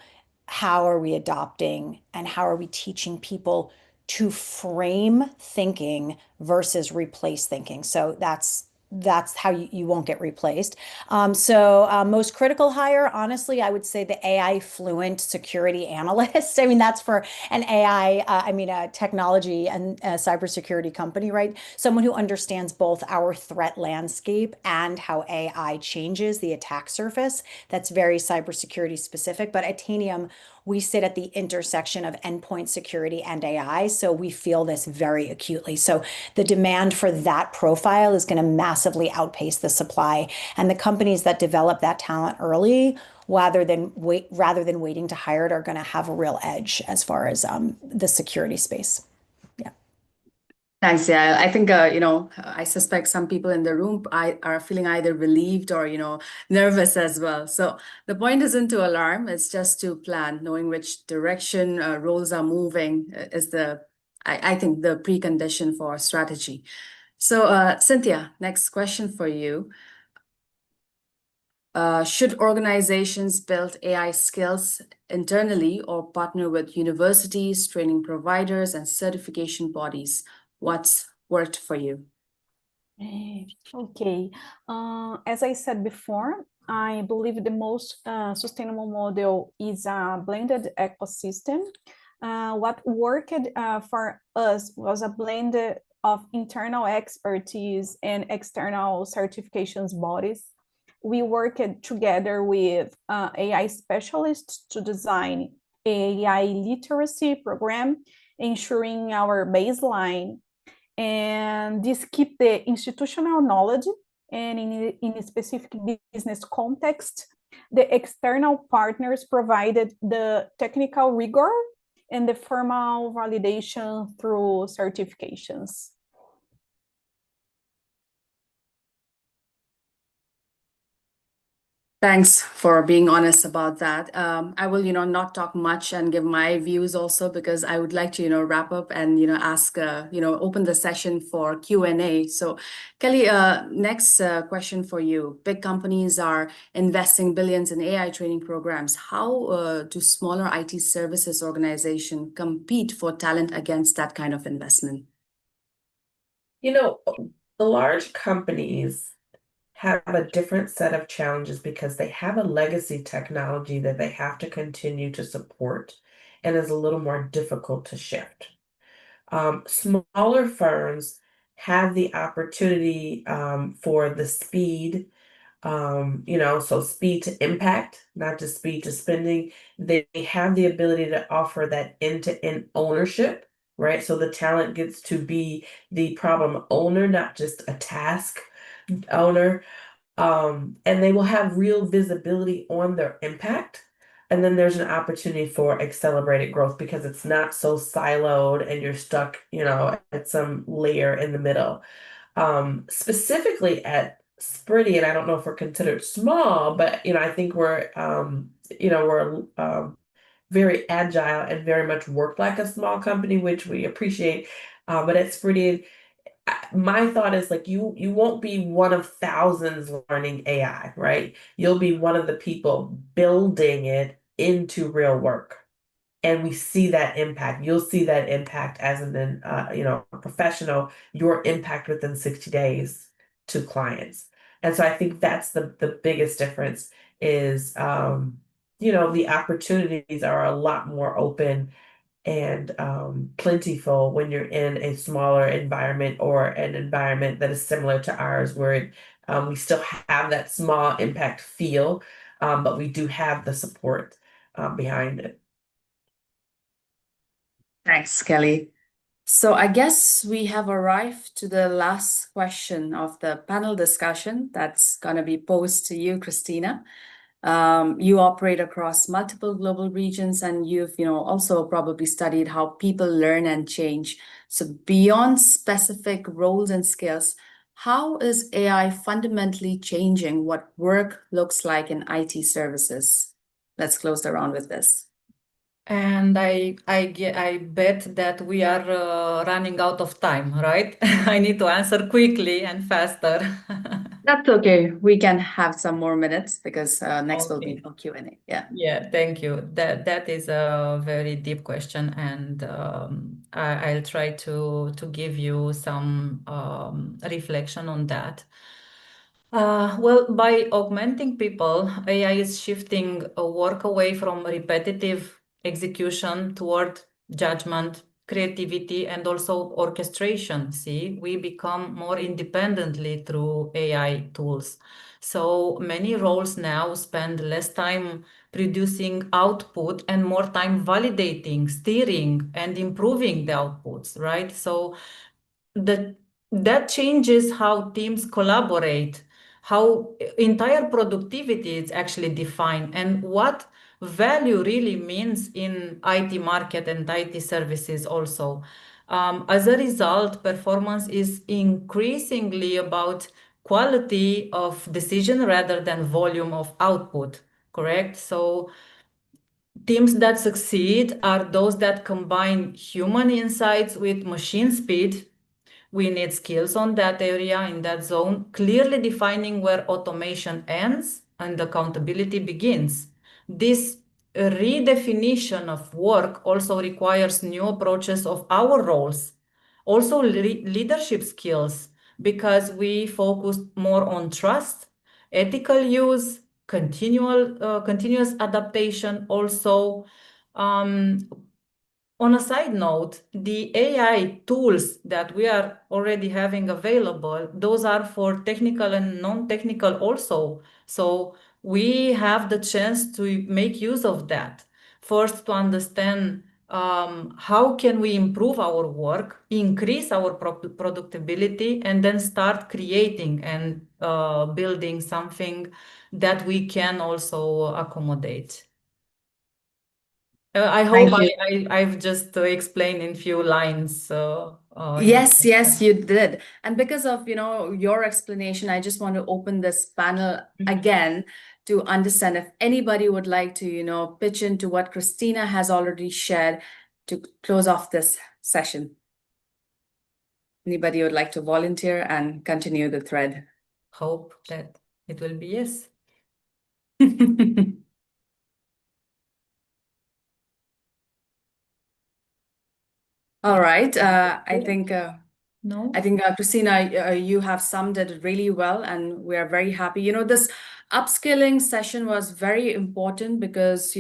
Speaker 2: how are we adopting and how are we teaching people to frame thinking versus replace thinking? So that's that's how you won't get replaced. So most critical hire, honestly, I would say the AI fluent security analyst. I mean, that's for an AI, a technology and cybersecurity company, right? Someone who understands both our threat landscape and how AI changes the attack surface. That's very cybersecurity specific. But at Tanium, we sit at the intersection of endpoint security and AI. So we feel this very acutely. So the demand for that profile is going to massively outpace the supply. And the companies that develop that talent early, rather than waiting to hire it, are going to have a real edge as far as the security space. Yeah.
Speaker 4: Thanks. Yeah, I think, I suspect some people in the room are feeling either relieved or, nervous as well. So the point isn't to alarm, it's just to plan. Knowing which direction roles are moving is I think, the precondition for strategy. So, Cynthia, next question for you. Should organizations build AI skills internally or partner with universities, training providers, and certification bodies? What's worked for you?
Speaker 3: Okay. As I said before, I believe the most sustainable model is a blended ecosystem. What worked for us was a blend of internal expertise and external certifications bodies. We worked together with AI specialists to design AI literacy program, ensuring our baseline, and this keep the institutional knowledge, and in a specific business context, the external partners provided the technical rigor and the formal validation through certifications.
Speaker 4: Thanks for being honest about that. I will, not talk much and give my views also, because I would like to, wrap up and, ask, open the session for Q&A. So Kelly, next question for you. Big companies are investing billions in AI training programs. How do smaller IT services organizations compete for talent against that kind of investment?
Speaker 5: The large companies have a different set of challenges because they have a legacy technology that they have to continue to support and is a little more difficult to shift. Smaller firms have the opportunity for the speed, so speed to impact, not just speed to spending. They have the ability to offer that end-to-end ownership, right? So the talent gets to be the problem owner, not just a task owner. And they will have real visibility on their impact. And then there's an opportunity for accelerated growth because it's not so siloed and you're stuck, at some layer in the middle. Specifically at Spritty, and I don't know if we're considered small, but I think we're very agile and very much work like a small company, which we appreciate. But at Spritty, my thought is like you won't be one of thousands learning AI, right? You'll be one of the people building it into real work. And we see that impact. You'll see that impact as a professional, your impact within 60 days to clients. And so I think that's the biggest difference is the opportunities are a lot more open and plentiful when you're in a smaller environment or an environment that is similar to ours, where we still have that small impact feel, but we do have the support behind it.
Speaker 4: Thanks, Kelly. So I guess we have arrived to the last question of the panel discussion that's going to be posed to you, Christina. You operate across multiple global regions, and you've, also probably studied how people learn and change. So beyond specific roles and skills, how is AI fundamentally changing what work looks like in IT services? Let's close the round with this.
Speaker 6: And I bet that we are running out of time, right? I need to answer quickly and faster.
Speaker 4: That's okay. We can have some more minutes because next will be
Speaker 6: Okay.
Speaker 4: for Q&A. Yeah.
Speaker 6: Yeah, thank you. That is a very deep question, and I'll try to give you some reflection on that. Well, by augmenting people, AI is shifting work away from repetitive execution toward judgment, creativity, and also orchestration. See, we become more independently through AI tools. So many roles now spend less time producing output and more time validating, steering, and improving the outputs, right? So the that changes how teams collaborate, how entire productivity is actually defined, and what value really means in IT market and IT services also. As a result, performance is increasingly about quality of decision rather than volume of output, correct? So teams that succeed are those that combine human insights with machine speed. We need skills on that area, in that zone, clearly defining where automation ends and accountability begins. This redefinition of work also requires new approaches of our roles, also leadership skills, because we focus more on trust, ethical use, continuous adaptation also. Um, on a side note, the AI tools that we are already having available, those are for technical and non-technical also. So we have the chance to make use of that. First, to understand how can we improve our work, increase our productivity, and then start creating and building something that we can also accommodate. I hope
Speaker 4: Thank you.
Speaker 6: I've just explained in few lines.
Speaker 4: Yes, yes, you did. And because of, your explanation, I just want to open this panel again to understand if anybody would like to, pitch into what Christina has already shared to close off this session. Anybody would like to volunteer and continue the thread?
Speaker 6: Hope that it will be yes.
Speaker 4: All right. I think
Speaker 6: No?
Speaker 4: Christina, you have summed it really well, and we are very happy. This upskilling session was very important because,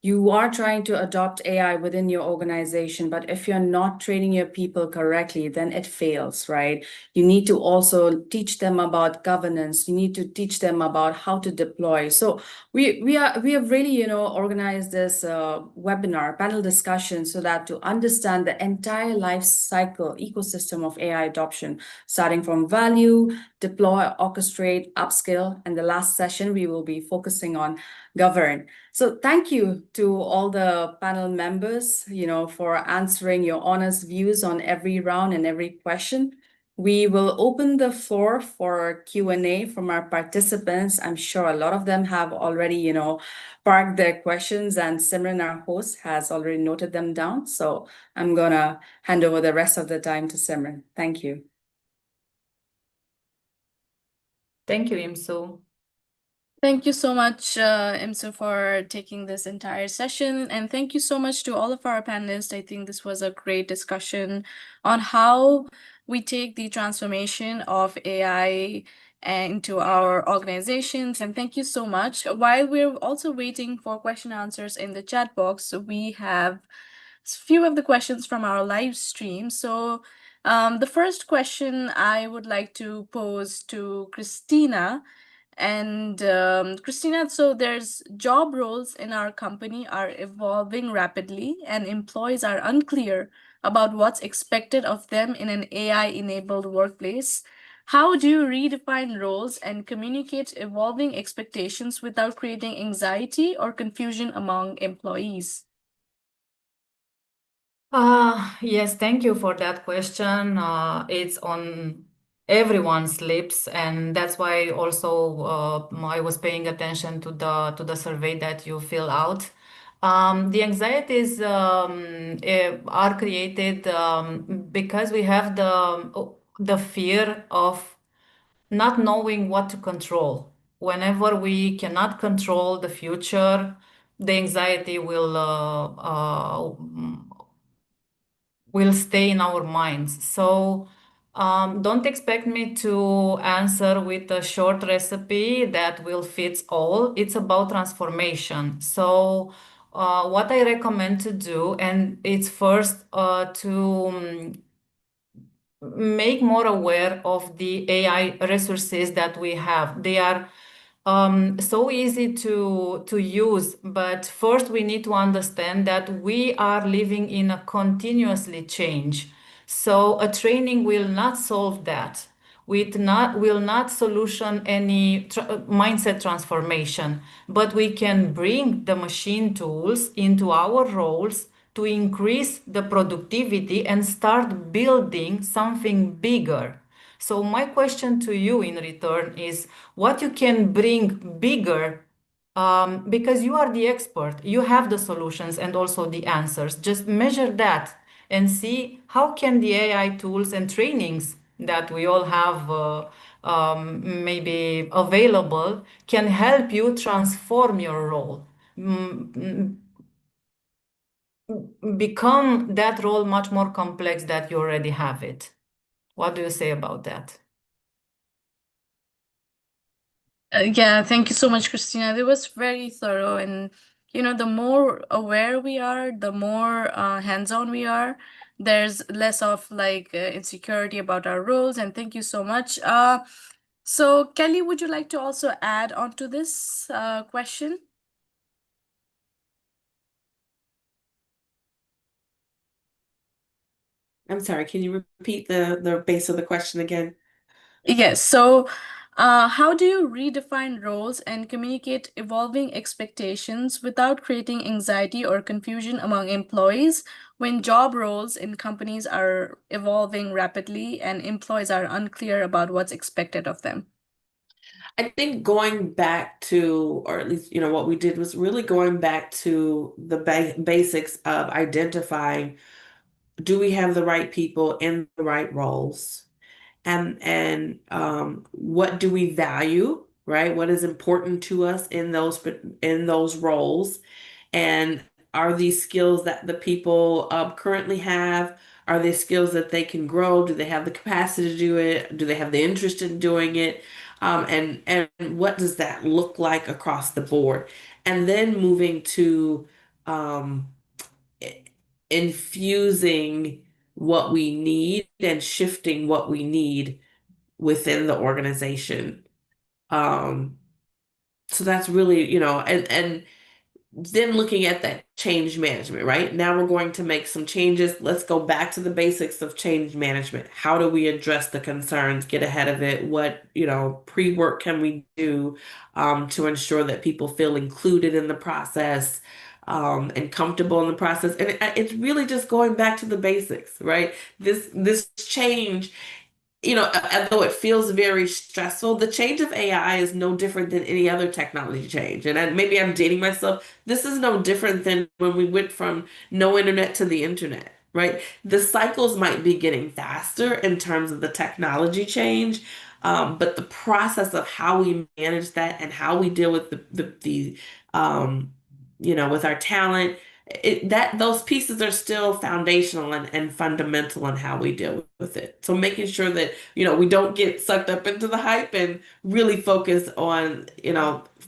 Speaker 4: you are trying to adopt AI within your organization, but if you're not training your people correctly, then it fails, right? You need to also teach them about governance. You need to teach them about how to deploy. So we have really, organized this webinar panel discussion so that to understand the entire life cycle ecosystem of AI adoption, starting from value, deploy, orchestrate, upskill, and the last session we will be focusing on govern. So thank you to all the panel members, for answering your honest views on every round and every question. We will open the floor for Q&A from our participants. I'm sure a lot of them have already, parked their questions, and Simran, our host, has already noted them down. So I'm gonna hand over the rest of the time to Simran. Thank you.
Speaker 6: Thank you, Imsu.
Speaker 1: Thank you so much, Imsu, for taking this entire session. And thank you so much to all of our panelists. I think this was a great discussion on how we take the transformation of AI into our organizations. And thank you so much. While we're also waiting for question answers in the chat box, we have few of the questions from our live stream. So the first question I would like to pose to Christina. And Christina, so there's job roles in our company are evolving rapidly, and employees are unclear about what's expected of them in an AI-enabled workplace. How do you redefine roles and communicate evolving expectations without creating anxiety or confusion among employees?
Speaker 6: Yes, thank you for that question. It's on everyone's lips, and that's why also I was paying attention to the survey that you fill out. The anxieties are created because we have the fear of not knowing what to control. Whenever we cannot control the future, the anxiety will stay in our minds. So don't expect me to answer with a short recipe that will fit all. It's about transformation. So what I recommend to do, and it's first to make more aware of the AI resources that we have. They are so easy to use, but first we need to understand that we are living in a continuously change. So a training will not solve that. Will not solution any mindset transformation, but we can bring the machine tools into our roles to increase the productivity and start building something bigger. So my question to you in return is what you can bring bigger, because you are the expert, you have the solutions and also the answers. Just measure that and see how can the AI tools and trainings that we all have maybe available can help you transform your role. Become that role much more complex that you already have it. What do you say about that?
Speaker 1: Yeah, thank you so much, Christina. It was very thorough, and the more aware we are, the more hands-on we are. There's less of like insecurity about our roles, and thank you so much. So Kelly, would you like to also add on to this question?
Speaker 5: I'm sorry, can you repeat the base of the question again?
Speaker 1: Yes. So, how do you redefine roles and communicate evolving expectations without creating anxiety or confusion among employees when job roles in companies are evolving rapidly and employees are unclear about what's expected of them?
Speaker 5: I think going back to, or at least, what we did was really going back to the basics of identifying, do we have the right people in the right roles? And what do we value, right? What is important to us in those roles? And are these skills that the people currently have? Are they skills that they can grow? Do they have the capacity to do it? Do they have the interest in doing it? And what does that look like across the board? And then moving to um, infusing what we need and shifting what we need within the organization. So that's really, and then looking at that change management, right? Now we're going to make some changes. Let's go back to the basics of change management. How do we address the concerns, get ahead of it? What, pre-work can we do to ensure that people feel included in the process and comfortable in the process? And it's really just going back to the basics, right? This change, although it feels very stressful, the change of AI is no different than any other technology change. And maybe I'm dating myself. This is no different than when we went from no internet to the internet, right? The cycles might be getting faster in terms of the technology change, but the process of how we manage that and how we deal with with our talent, those pieces are still foundational and fundamental in how we deal with it. So making sure that, we don't get sucked up into the hype and really focus on,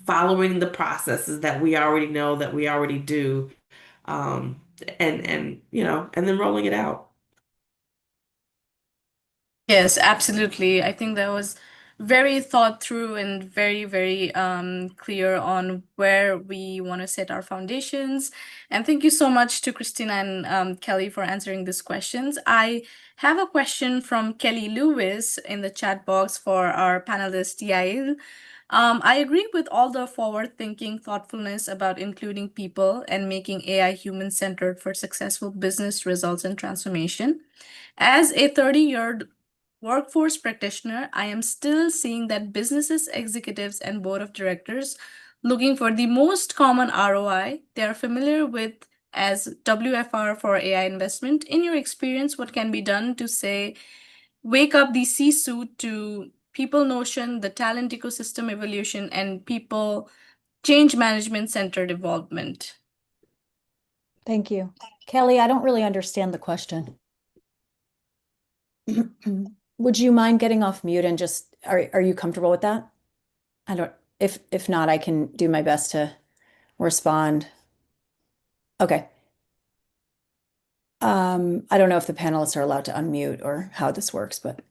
Speaker 5: following the processes that we already know, that we already do, and then rolling it out.
Speaker 1: Yes, absolutely. I think that was very thought through and very, very clear on where we want to set our foundations. And thank you so much to Christina and Kelly for answering these questions. I have a question from Kelly Lewis in the chat box for our panelist, Yael. I agree with all the forward-thinking thoughtfulness about including people and making AI human-centered for successful business results and transformation. As a 30-year workforce practitioner, I am still seeing that businesses, executives, and board of directors looking for the most common ROI they are familiar with as WFR for AI investment. In your experience, what can be done to say, wake up the C-suite to People Notion, the talent ecosystem evolution, and people change management centered involvement.
Speaker 2: Thank you. Kelly, I don't really understand the question. Would you mind getting off mute and just, are you comfortable with that? I don't, if not, I can do my best to respond. Okay. I don't know if the panelists are allowed to unmute or how this works, but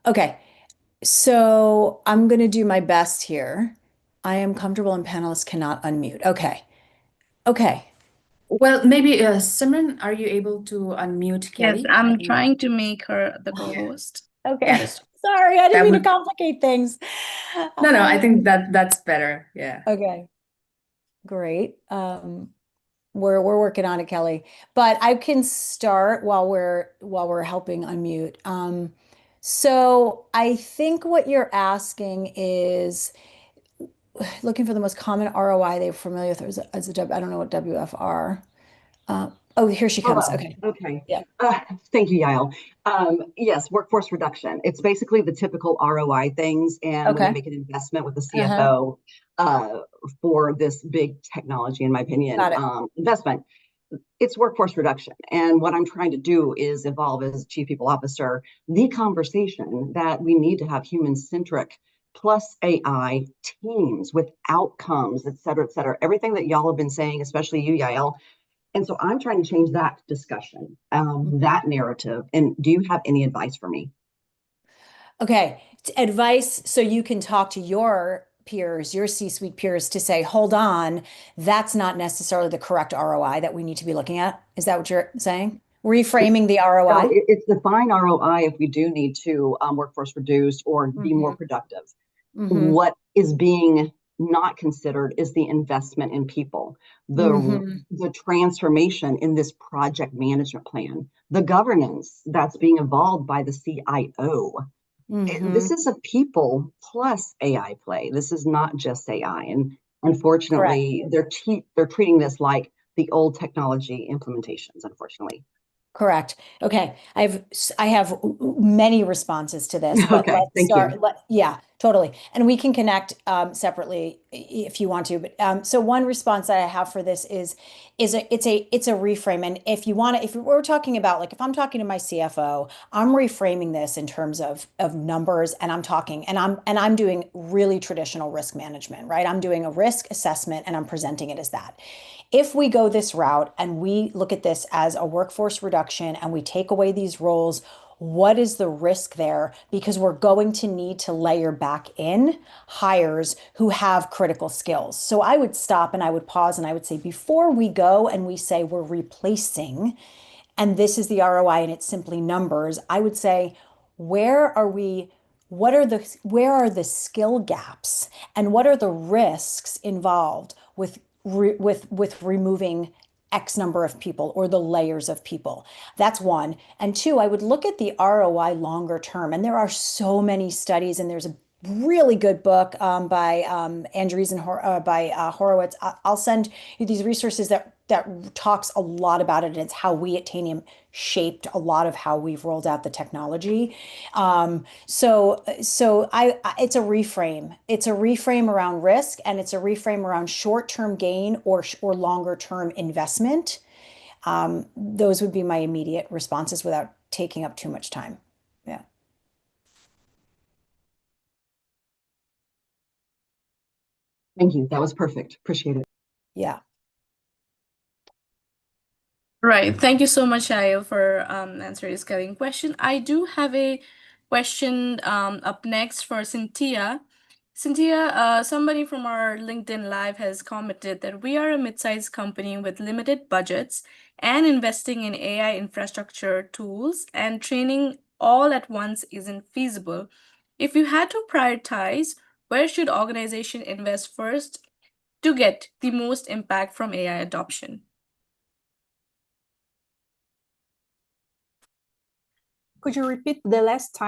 Speaker 2: okay. So I'm going to do my best here. I am comfortable and panelists cannot unmute. Okay. Okay.
Speaker 4: Well, maybe Simran, are you able to unmute
Speaker 1: Yes,
Speaker 4: Kelly?
Speaker 1: I'm trying to make her the co-host.
Speaker 2: Okay.
Speaker 4: Yeah.
Speaker 2: Sorry, I didn't
Speaker 4: That
Speaker 2: mean to
Speaker 4: would
Speaker 2: complicate things.
Speaker 4: no, I think that's better. Yeah.
Speaker 2: Okay. Great. We're working on it, Kelly. But I can start while we're helping unmute. So I think what you're asking is looking for the most common ROI they're familiar with as a I don't know what WFR. Oh, here she comes.
Speaker 7: Hello.
Speaker 2: Okay.
Speaker 7: Okay.
Speaker 2: Yeah.
Speaker 7: Thank you, Yael. Yes, workforce reduction. It's basically the typical ROI things, and when
Speaker 2: Okay.
Speaker 7: you make an investment with the CFO for this big technology, in my opinion,
Speaker 2: Got it.
Speaker 7: investment, it's workforce reduction. And what I'm trying to do is evolve as Chief People Officer the conversation that we need to have human-centric plus AI teams with outcomes, et cetera, everything that y'all have been saying, especially you, Yael. And so I'm trying to change that discussion, that narrative. And do you have any advice for me?
Speaker 2: Okay. Advice so you can talk to your peers, your C-suite peers to say, hold on, that's not necessarily the correct ROI that we need to be looking at. Is that what you're saying? Reframing the
Speaker 7: No,
Speaker 2: ROI?
Speaker 7: it's the fine ROI if we do need to workforce reduce or be more productive. What is being not considered is the investment in people, the transformation in this project management plan, the governance that's being evolved by the CIO. This is a people plus AI play. This is not just AI. And unfortunately, they're treating this like the old technology implementations, unfortunately.
Speaker 2: Correct. Okay. I have many responses to this, but
Speaker 7: Okay,
Speaker 2: let's start. Yeah, totally. And we can connect separately if you want to. But so one response that I have for this is it's a reframe. And if we're talking about, like, if I'm talking to my CFO, I'm reframing this in terms of numbers, and I'm doing really traditional risk management, right? I'm doing a risk assessment and I'm presenting it as that. If we go this route and we look at this as a workforce reduction and we take away these roles, what is the risk there? Because we're going to need to layer back in hires who have critical skills. So I would stop and I would pause and I would say, before we go and we say we're replacing, and this is the ROI and it's simply numbers, I would say, where are the skill gaps and what are the risks involved with removing X number of people or the layers of people? That's one. And two, I would look at the ROI longer term. And there are so many studies, and there's a really good book by Andreessen and by Horowitz. I'll send you these resources that talks a lot about it, and it's how we at Tanium shaped a lot of how we've rolled out the technology. So it's a reframe. It's a reframe around risk, and it's a reframe around short-term gain or longer-term investment. Those would be my immediate responses without taking up too much time. Yeah.
Speaker 7: Thank you. That was perfect. Appreciate it.
Speaker 2: Yeah.
Speaker 1: Right. Thank you so much, Ayo, for answering this Kelly question. I do have a question up next for Cynthia. Cynthia, somebody from our LinkedIn Live has commented that we are a mid-sized company with limited budgets and investing in AI infrastructure tools and training all at once isn't feasible. If you had to prioritize, where should organization invest first to get the most impact from AI adoption?
Speaker 3: Could you repeat the last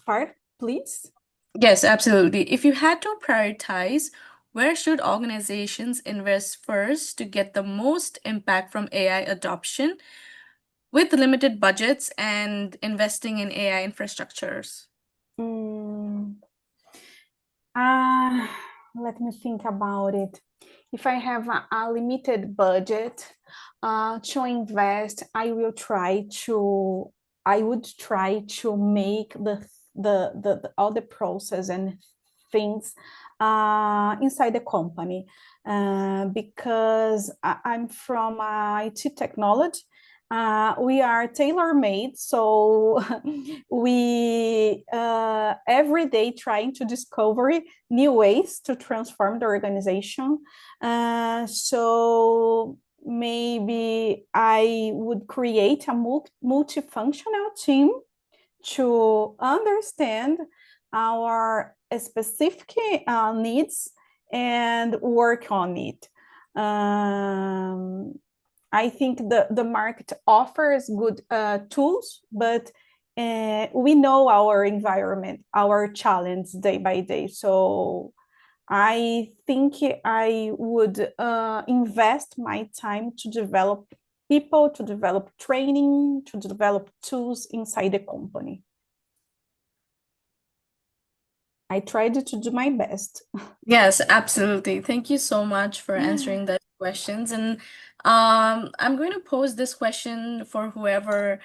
Speaker 3: part, please?
Speaker 1: Yes, absolutely. If you had to prioritize, where should organizations invest first to get the most impact from AI adoption with limited budgets and investing in AI infrastructures?
Speaker 3: Let me think about it. If I have a limited budget to invest, I would try to make all the process and things inside the company, because I'm from IT technology. We are tailor-made, so we every day trying to discover new ways to transform the organization. So maybe I would create a multifunctional team to understand our specific needs and work on it. I think the market offers good tools, but we know our environment, our challenge day by day. So I think I would invest my time to develop people, to develop training, to develop tools inside the company. I tried to do my best.
Speaker 1: Yes, absolutely. Thank you so much for answering those questions. And I'm going to pose this question for whoever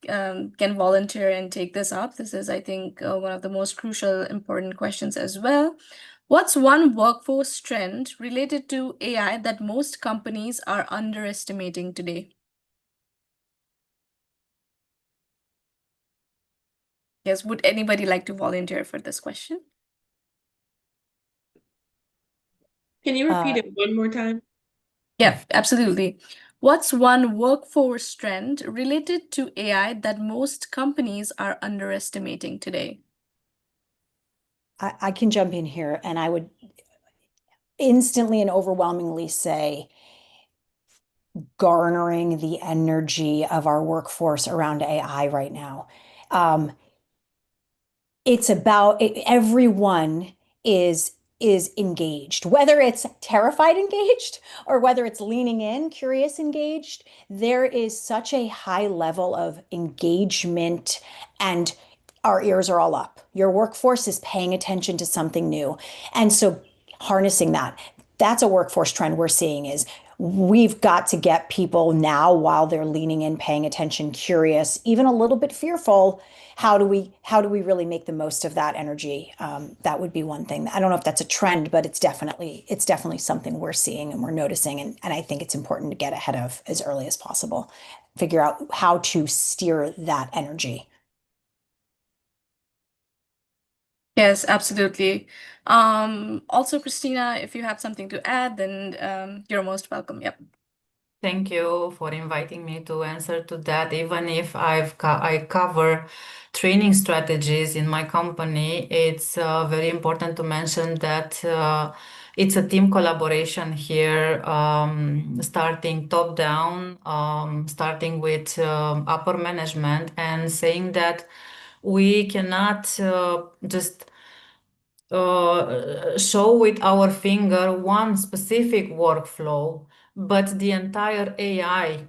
Speaker 1: can volunteer and take this up. This is, I think, one of the most crucial, important questions as well. What's one workforce trend related to AI that most companies are underestimating today? Yes, would anybody like to volunteer for this question?
Speaker 8: Can you repeat it one more time?
Speaker 1: Yeah, absolutely. What's one workforce trend related to AI that most companies are underestimating today?
Speaker 2: I can jump in here, and I would instantly and overwhelmingly say garnering the energy of our workforce around AI right now. It's about everyone is engaged, whether it's terrified engaged or whether it's leaning in, curious engaged. There is such a high level of engagement, and our ears are all up. Your workforce is paying attention to something new. And so harnessing that's a workforce trend we're seeing is we've got to get people now while they're leaning in, paying attention, curious, even a little bit fearful. How do we really make the most of that energy? That would be one thing. I don't know if that's a trend, but it's definitely something we're seeing and we're noticing. And I think it's important to get ahead of as early as possible, figure out how to steer that energy.
Speaker 1: Yes, absolutely. Also, Christina, if you have something to add, then you're most welcome. Yep.
Speaker 6: Thank you for inviting me to answer to that. Even if I cover training strategies in my company, it's very important to mention that it's a team collaboration here, starting top down, starting with upper management, and saying that we cannot just show with our finger one specific workflow, but the entire AI,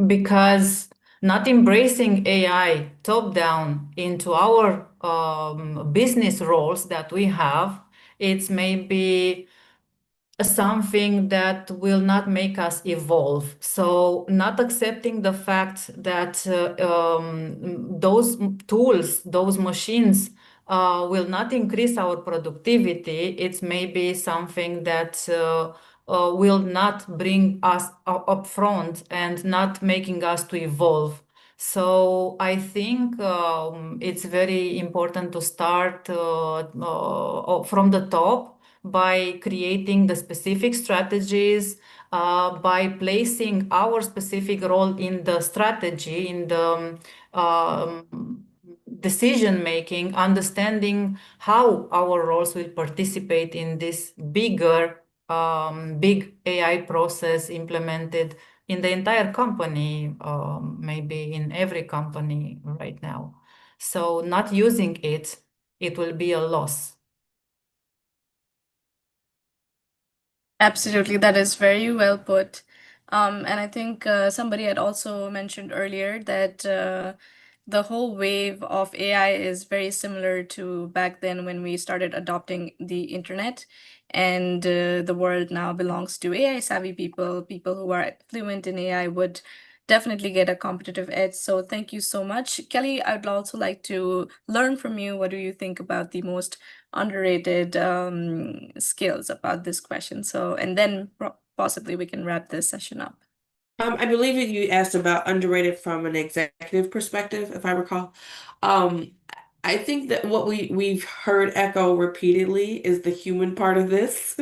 Speaker 6: because not embracing AI top down into our business roles that we have, it's maybe something that will not make us evolve. So not accepting the fact that those tools, those machines will not increase our productivity, it's maybe something that will not bring us up front and not making us to evolve. So I think it's very important to start from the top by creating the specific strategies, by placing our specific role in the strategy, in the decision making, understanding how our roles will participate in this big AI process implemented in the entire company, maybe in every company right now. So not using it will be a loss.
Speaker 1: Absolutely, that is very well put. And I think somebody had also mentioned earlier that the whole wave of AI is very similar to back then when we started adopting the internet. And the world now belongs to AI savvy people. People who are fluent in AI would definitely get a competitive edge. So thank you so much. Kelly, I'd also like to learn from you. What do you think about the most underrated skills about this question? So, and then possibly we can wrap this session up.
Speaker 8: I believe that you asked about underrated from an executive perspective, if I recall. I think that what we've heard echo repeatedly is the human part of this.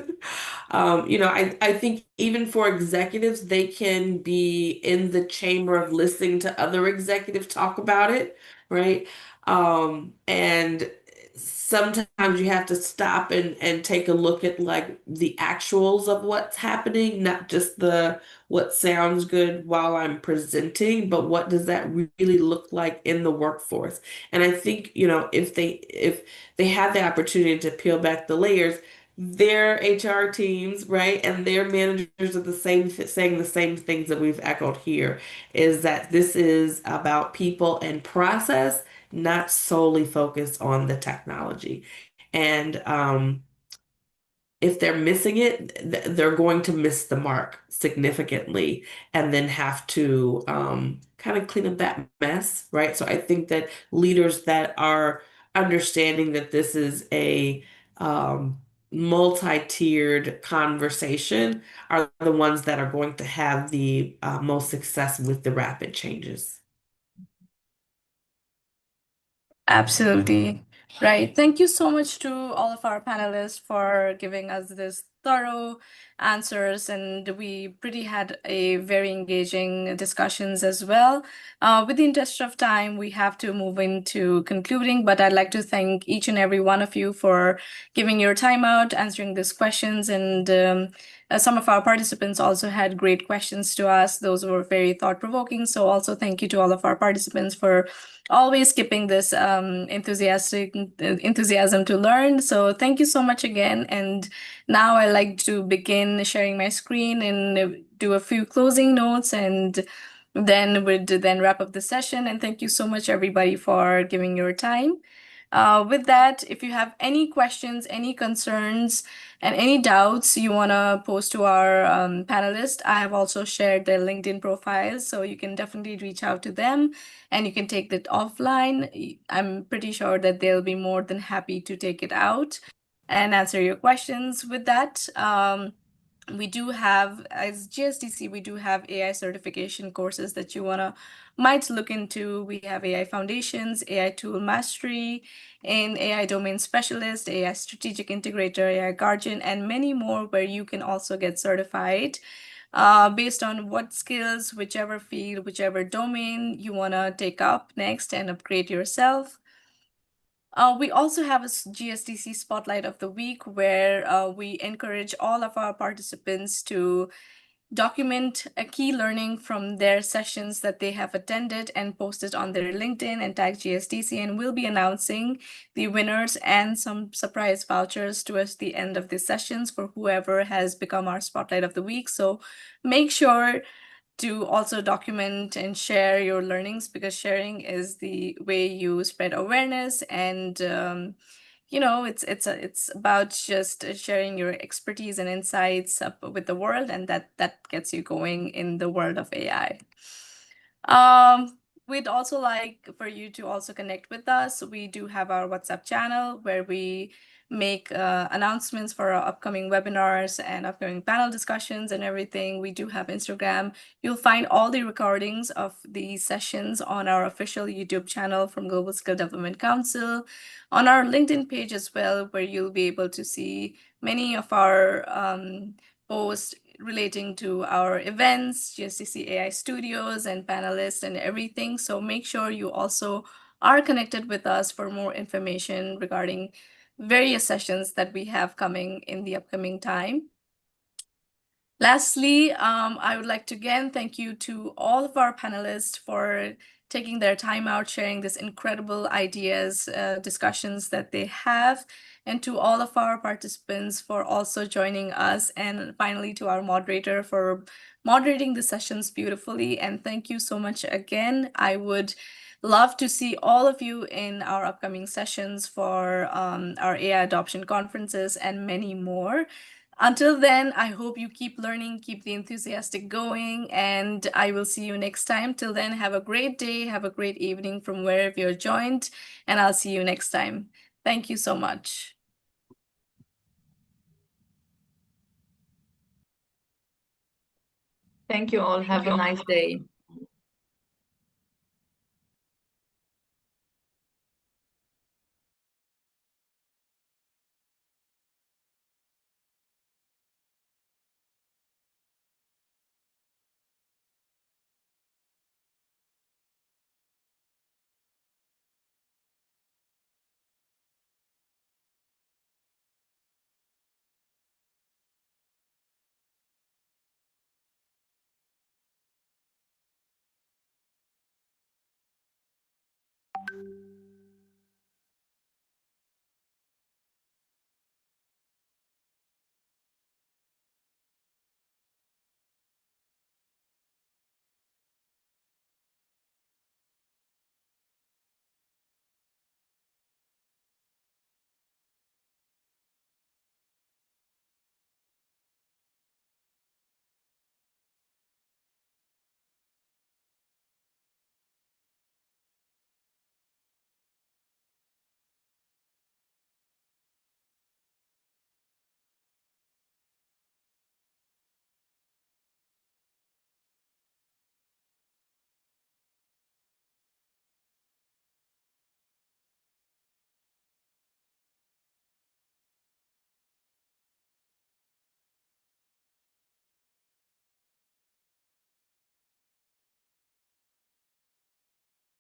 Speaker 8: I think even for executives, they can be in the chamber of listening to other executives talk about it, right? And sometimes you have to stop and take a look at like the actuals of what's happening, not just the what sounds good while I'm presenting, but what does that really look like in the workforce? And I think, if they have the opportunity to peel back the layers, their HR teams, right, and their managers are saying the same things that we've echoed here, is that this is about people and process, not solely focused on the technology. And if they're missing it, they're going to miss the mark significantly and then have to kind of clean up that mess, right? So I think that leaders that are understanding that this is a multi-tiered conversation are the ones that are going to have the most success with the rapid changes.
Speaker 1: Absolutely. Right. Thank you so much to all of our panelists for giving us this thorough answers, and we pretty had a very engaging discussions as well. With the interest of time, we have to move into concluding, but I'd like to thank each and every one of you for giving your time out, answering these questions, and some of our participants also had great questions to us. Those were very thought-provoking. So also thank you to all of our participants for always keeping this enthusiasm to learn. So thank you so much again. And now I like to begin sharing my screen and do a few closing notes, and then we'd then wrap up the session. And thank you so much, everybody, for giving your time. With that, if you have any questions, any concerns, and any doubts you want to post to our panelists, I have also shared their LinkedIn profiles, so you can definitely reach out to them and you can take that offline. I'm pretty sure that they'll be more than happy to take it out and answer your questions. With that, we do have, as GSDC, we do have AI certification courses that you might look into. We have AI Foundations, AI Tool Mastery, and AI Domain Specialist, AI Strategic Integrator, AI Guardian, and many more where you can also get certified based on what skills, whichever field, whichever domain you want to take up next and upgrade yourself. We also have a GSDC Spotlight of the Week where we encourage all of our participants to document a key learning from their sessions that they have attended and post it on their LinkedIn and tag GSDC, and we'll be announcing the winners and some surprise vouchers towards the end of the sessions for whoever has become our Spotlight of the Week. So make sure to also document and share your learnings, because sharing is the way you spread awareness. And it's about just sharing your expertise and insights with the world, and that gets you going in the world of AI. We'd also like for you to also connect with us. We do have our WhatsApp channel where we make announcements for our upcoming webinars and upcoming panel discussions and everything. We do have Instagram. You'll find all the recordings of the sessions on our official YouTube channel from Global Skill Development Council, on our LinkedIn page as well, where you'll be able to see many of our posts relating to our events, GSDC AI Studios, and panelists and everything. So make sure you also are connected with us for more information regarding various sessions that we have coming in the upcoming time. Lastly, I would like to again thank you to all of our panelists for taking their time out, sharing this incredible ideas, discussions that they have, and to all of our participants for also joining us, and finally to our moderator for moderating the sessions beautifully. And thank you so much again. I would love to see all of you in our upcoming sessions for our AI adoption conferences and many more. Until then, I hope you keep learning, keep the enthusiastic going, and I will see you next time. Till then, have a great day, have a great evening from wherever you're joined, and I'll see you next time. Thank you so much.
Speaker 6: Thank you all. Have a nice day.